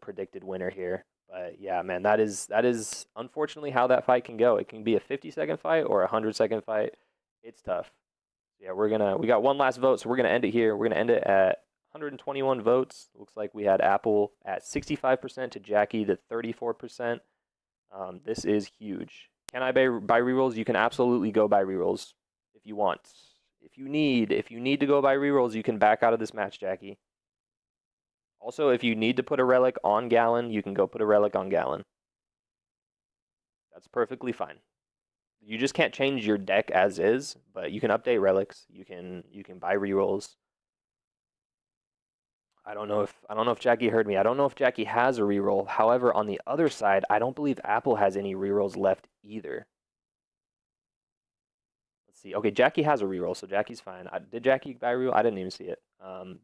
predicted winner here. But yeah, man, that is unfortunately how that fight can go. It can be a 50-second fight or a 100-second fight. It's tough. Yeah, we got one last vote, so we're gonna end it here. We're gonna end it at 121 votes. Looks like we had Apple at 65% to Jacky to 34%. This is huge. Can I buy rerolls? You can absolutely go buy rerolls if you want. If you need to go buy rerolls, you can back out of this match, Jacky. Also, if you need to put a relic on Gallon, you can go put a relic on Gallon. That's perfectly fine. You just can't change your deck as is, but you can update relics. You can buy rerolls. I don't know if Jacky heard me. I don't know if Jacky has a reroll. However, on the other side, I don't believe Apple has any rerolls left either. See. Okay, Jacky has a reroll, so Jacky's fine. Did Jacky buy a reroll? I didn't even see it.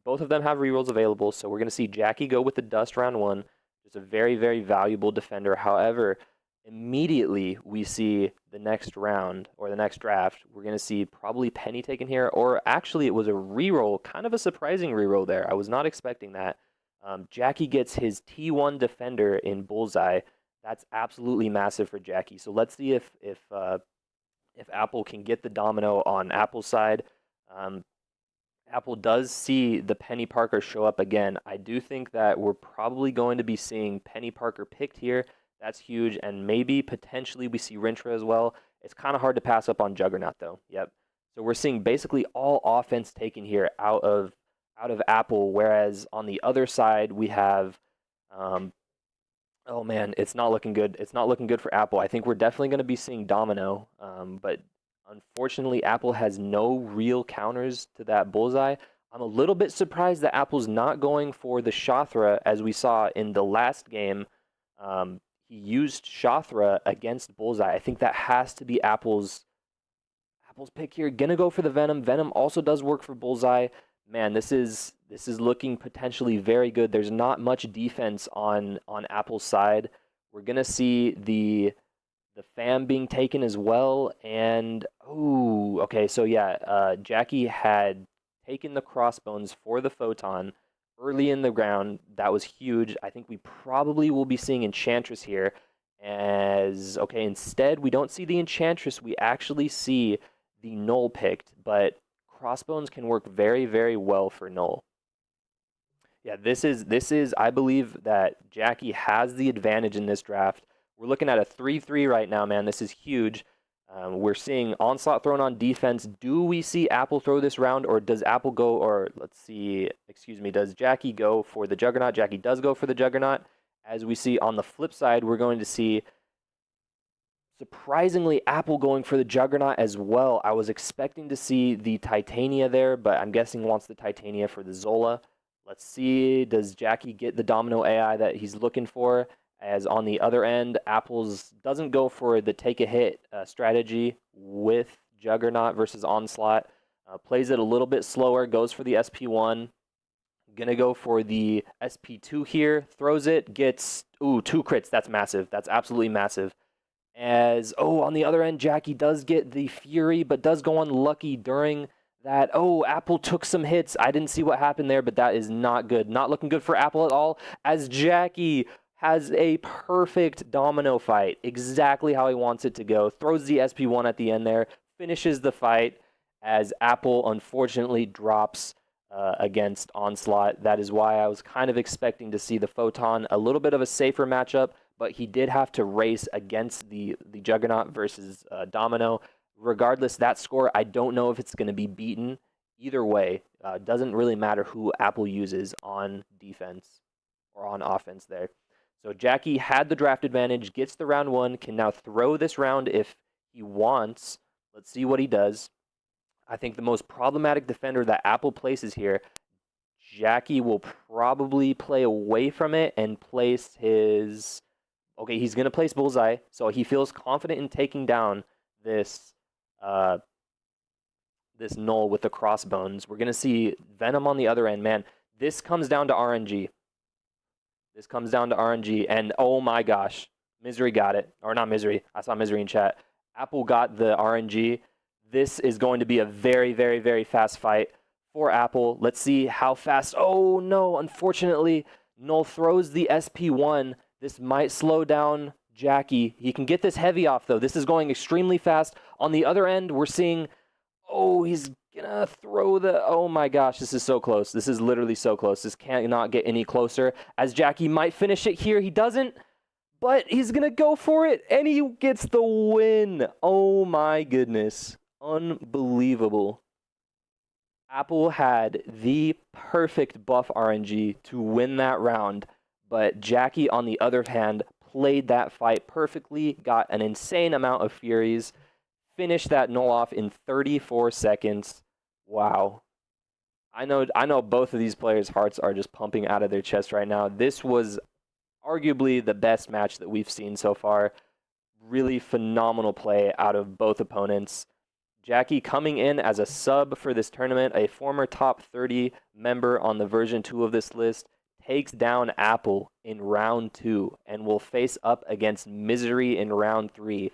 Both of them have rerolls available, so we're going to see Jacky go with the Dust round 1. It's a very valuable defender. However, immediately we see the next round, or the next draft, we're going to see probably Penny taken here, or actually it was a reroll, kind of a surprising reroll there. I was not expecting that. Jacky gets his T1 defender in Bullseye. That's absolutely massive for Jacky. So let's see if Apple can get the domino on Apple's side. Apple does see the Penny Parker show up again. I do think that we're probably going to be seeing Penny Parker picked here. That's huge, and maybe potentially we see Rintra as well. It's kind of hard to pass up on Juggernaut though. Yep. So we're seeing basically all offense taken here out of Apple, whereas on the other side we have oh man, it's not looking good. It's not looking good for Apple. I think we're definitely going to be seeing Domino, but unfortunately, Apple has no real counters to that Bullseye. I'm a little bit surprised that Apple's not going for the Shothra, as we saw in the last game. He used Shothra against Bullseye. I think that has to be Apple's pick here. Gonna go for the Venom. Venom also does work for Bullseye. Man, this is looking potentially very good. There's not much defense on Apple's side. We're gonna see the FAM being taken as well, and oh, okay, so yeah, Jacky had taken the Crossbones for the Photon early in the round. That was huge. I think we probably will be seeing Enchantress here. Okay, instead we don't see the Enchantress. We actually see the Null picked, but Crossbones can work very well for Null. Yeah, this is I believe that Jacky has the advantage in this draft. We're looking at a 3-3 right now, man. This is huge. We're seeing Onslaught thrown on defense. Do we see Apple throw this round, or does Apple go, or let's see, excuse me, does Jacky go for the Juggernaut? Jacky does go for the Juggernaut. As we see on the flip side, we're going to see, surprisingly, Apple going for the Juggernaut as well. I was expecting to see the Titania there, but I'm guessing wants the Titania for the Zola. Let's see, does Jacky get the Domino AI that he's looking for? As on the other end, Apple's doesn't go for the take-a-hit strategy with Juggernaut versus Onslaught. Plays it a little bit slower, goes for the SP1. Gonna go for the SP2 here. Throws it, gets, 2 crits. That's massive. That's absolutely massive. On the other end, Jacky does get the Fury, but does go unlucky during that. Apple took some hits. I didn't see what happened there, but that is not good. Not looking good for Apple at all, as Jacky has a perfect domino fight, exactly how he wants it to go. Throws the SP1 at the end there, finishes the fight, as Apple unfortunately drops against Onslaught. That is why I was kind of expecting to see the Photon, a little bit of a safer matchup, but he did have to race against the Juggernaut versus Domino. Regardless, that score, I don't know if it's going to be beaten. Either way, doesn't really matter who Apple uses on defense or on offense there. So Jacky had the draft advantage, gets the round one, can now throw this round if he wants. Let's see what he does. I think the most problematic defender that Apple places here, Jacky will probably play away from it and place his... Okay, he's going to place Bullseye, so he feels confident in taking down this this Null with the crossbones. We're going to see Venom on the other end. Man, this comes down to RNG. This comes down to RNG, and oh my gosh, Misery got it. Or not Misery, I saw Misery in chat. Apple got the RNG. This is going to be a very, very, very fast fight for Apple. Let's see how fast. Oh no, unfortunately, Null throws the SP1. This might slow down Jacky. He can get this heavy off, though. This is going extremely fast. On the other end, we're seeing... Oh, he's gonna throw the... Oh my gosh, this is so close. This is literally so close. This cannot get any closer. As Jacky might finish it here, he doesn't. But he's gonna go for it, and he gets the win. Oh my goodness. Unbelievable. Apple had the perfect buff RNG to win that round. But Jacky, on the other hand, played that fight perfectly, got an insane amount of Furies, finished that Null off in 34 seconds. Wow. I know both of these players' hearts are just pumping out of their chest right now. This was arguably the best match that we've seen so far. Really phenomenal play out of both opponents. Jacky coming in as a sub for this tournament, a former top 30 member on the version 2 of this list, takes down Apple in round 2 and will face up against Misery in round 3.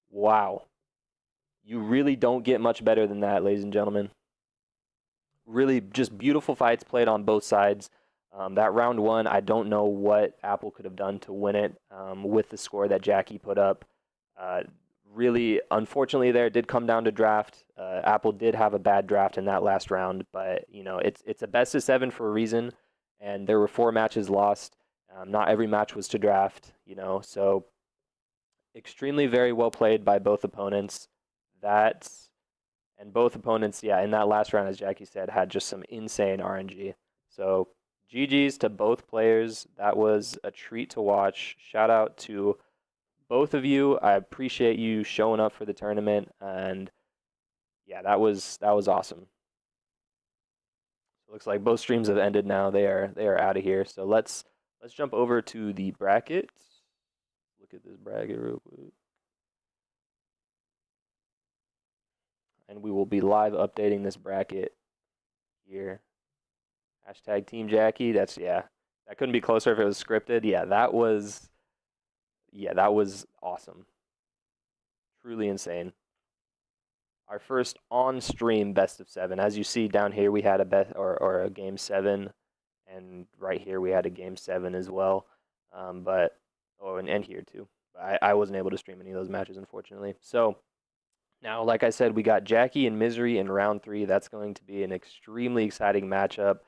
Wow. You really don't get much better than that, ladies and gentlemen. Really just beautiful fights played on both sides. That round 1, I don't know what Apple could have done to win it with the score that Jacky put up. Really, unfortunately, there, it did come down to draft. Apple did have a bad draft in that last round, but you know it's a best of 7 for a reason. And there were 4 matches lost. Not every match was to draft, you know. So extremely very well played by both opponents. And both opponents, yeah, in that last round, as Jacky said, had just some insane RNG. So GG's to both players. That was a treat to watch. Shout out to both of you. I appreciate you showing up for the tournament. And yeah, that was awesome. Looks like both streams have ended now. They are out of here. So let's jump over to the bracket. Look at this bracket real quick. And we will be live updating this bracket here. Hashtag Team Jacky. That's, yeah. That couldn't be closer if it was scripted. Yeah, that was awesome. Truly insane. Our first on-stream best of 7. As you see down here, we had a game 7, and right here we had a game 7 as well. And here too. I wasn't able to stream any of those matches, unfortunately. So now, like I said, we got Jacky and Misery in round 3. That's going to be an extremely exciting matchup.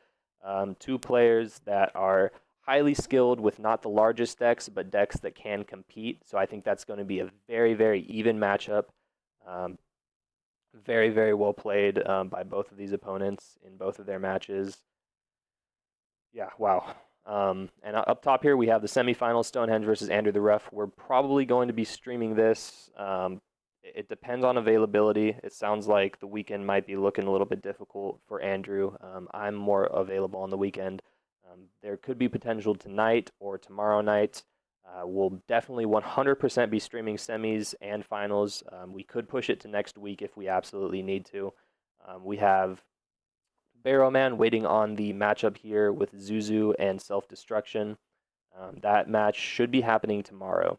2 players that are highly skilled with not the largest decks, but decks that can compete. So I think that's going to be a very, very even matchup. Very, very well played by both of these opponents in both of their matches. Yeah, wow. And up top here, we have the semifinals, Stonehenge versus Andrew the Ref. We're probably going to be streaming this. It depends on availability. It sounds like the weekend might be looking a little bit difficult for Andrew. I'm more available on the weekend. There could be potential tonight or tomorrow night. We'll definitely 100% be streaming semis and finals. We could push it to next week if we absolutely need to. We have Barrowman waiting on the matchup here with Zuzu and Self-Destruction. That match should be happening tomorrow.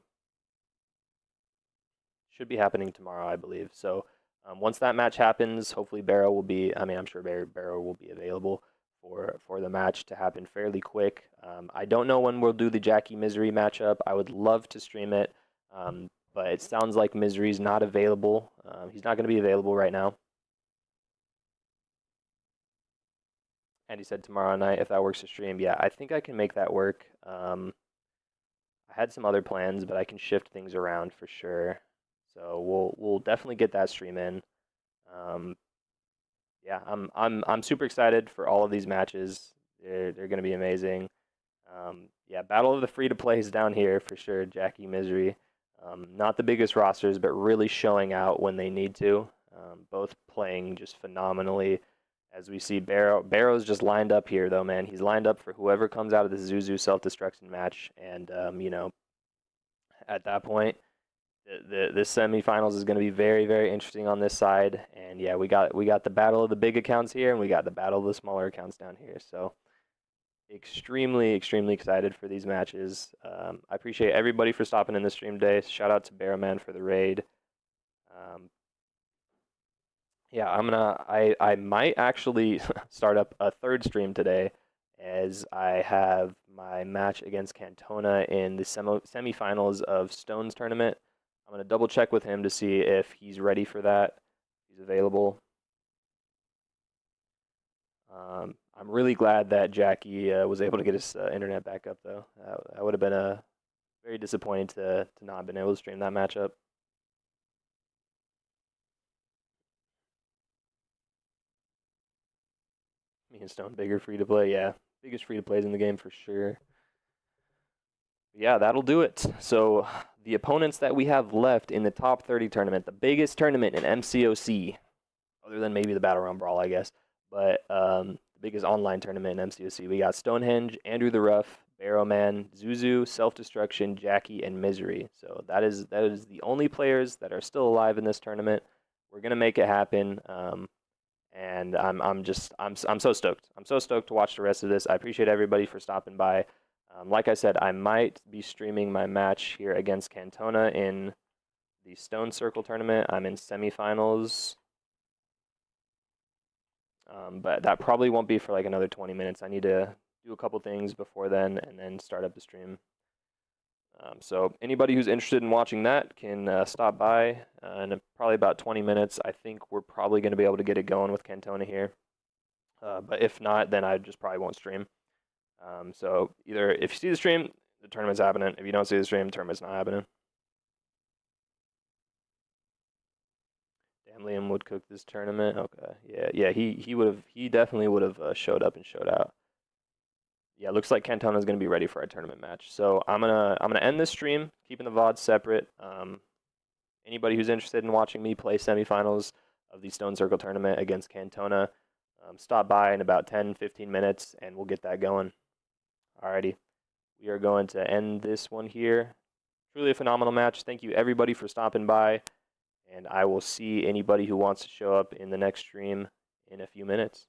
Should be happening tomorrow, I believe. So once that match happens, hopefully Barrow will be, I'm sure Barrow will be available for the match to happen fairly quick. I don't know when we'll do the Jacky Misery matchup. I would love to stream it, but it sounds like Misery's not available. He's not going to be available right now. And he said tomorrow night if that works to stream. Yeah, I think I can make that work. I I had some other plans, but I can shift things around for sure. So we'll definitely get that stream in. Um, yeah, I'm super excited for all of these matches. They're going to be amazing. Yeah, Battle of the Free to Plays down here for sure. Jacky, Misery, not the biggest rosters, but really showing out when they need to. Both playing just phenomenally. As we see, Barrow's just lined up here, though, man. He's lined up for whoever comes out of the Zuzu self-destruction match, and you know, at that point, the semifinals is going to be very, very interesting on this side. And yeah, we got the battle of the big accounts here, and we got the battle of the smaller accounts down here. So extremely, extremely excited for these matches. I appreciate everybody for stopping in the stream today. Shout out to Barrowman for the raid. Yeah, I might actually start up a third stream today, as I have my match against Cantona in the semifinals of Stone's tournament. I'm gonna double check with him to see if he's ready for that. He's available. I'm really glad that Jacky was able to get his internet back up, though. That would have been very disappointing to not have been able to stream that matchup. Me and Stone, bigger free to play, yeah, biggest free to plays in the game for sure. Yeah, that'll do it. So the opponents that we have left in the top 30 tournament, the biggest tournament in MCOC, other than maybe the Battleground Brawl, I guess, but the biggest online tournament in MCOC. We got Stonehenge, Andrew the Rough, Barrowman, Zuzu, Self-Destruction, Jacky, and Misery. So that is the only players that are still alive in this tournament. We're gonna make it happen. And I'm so stoked. I'm so stoked to watch the rest of this. I appreciate everybody for stopping by. Like I said, I might be streaming my match here against Cantona in the Stone Circle tournament. I'm in semifinals, but that probably won't be for like another 20 minutes. I need to do a couple things before then and then start up the stream. So anybody who's interested in watching that can stop by in probably about 20 minutes. I think we're probably going to be able to get it going with Cantona here. But if not, then I just probably won't stream. So either if you see the stream, the tournament's happening. If you don't see the stream, the tournament's not happening. Damn, Liam would cook this tournament. Okay, yeah, he definitely would have showed up and showed out. Yeah, looks like Cantona's gonna be ready for our tournament match. So I'm gonna end this stream, keeping the VODs separate. Anybody who's interested in watching me play semifinals of the Stone Circle tournament against Cantona, stop by in about 10-15 minutes, and we'll get that going. Alrighty, we are going to end this one here. Truly a phenomenal match. Thank you everybody for stopping by, and I will see anybody who wants to show up in the next stream in a few minutes.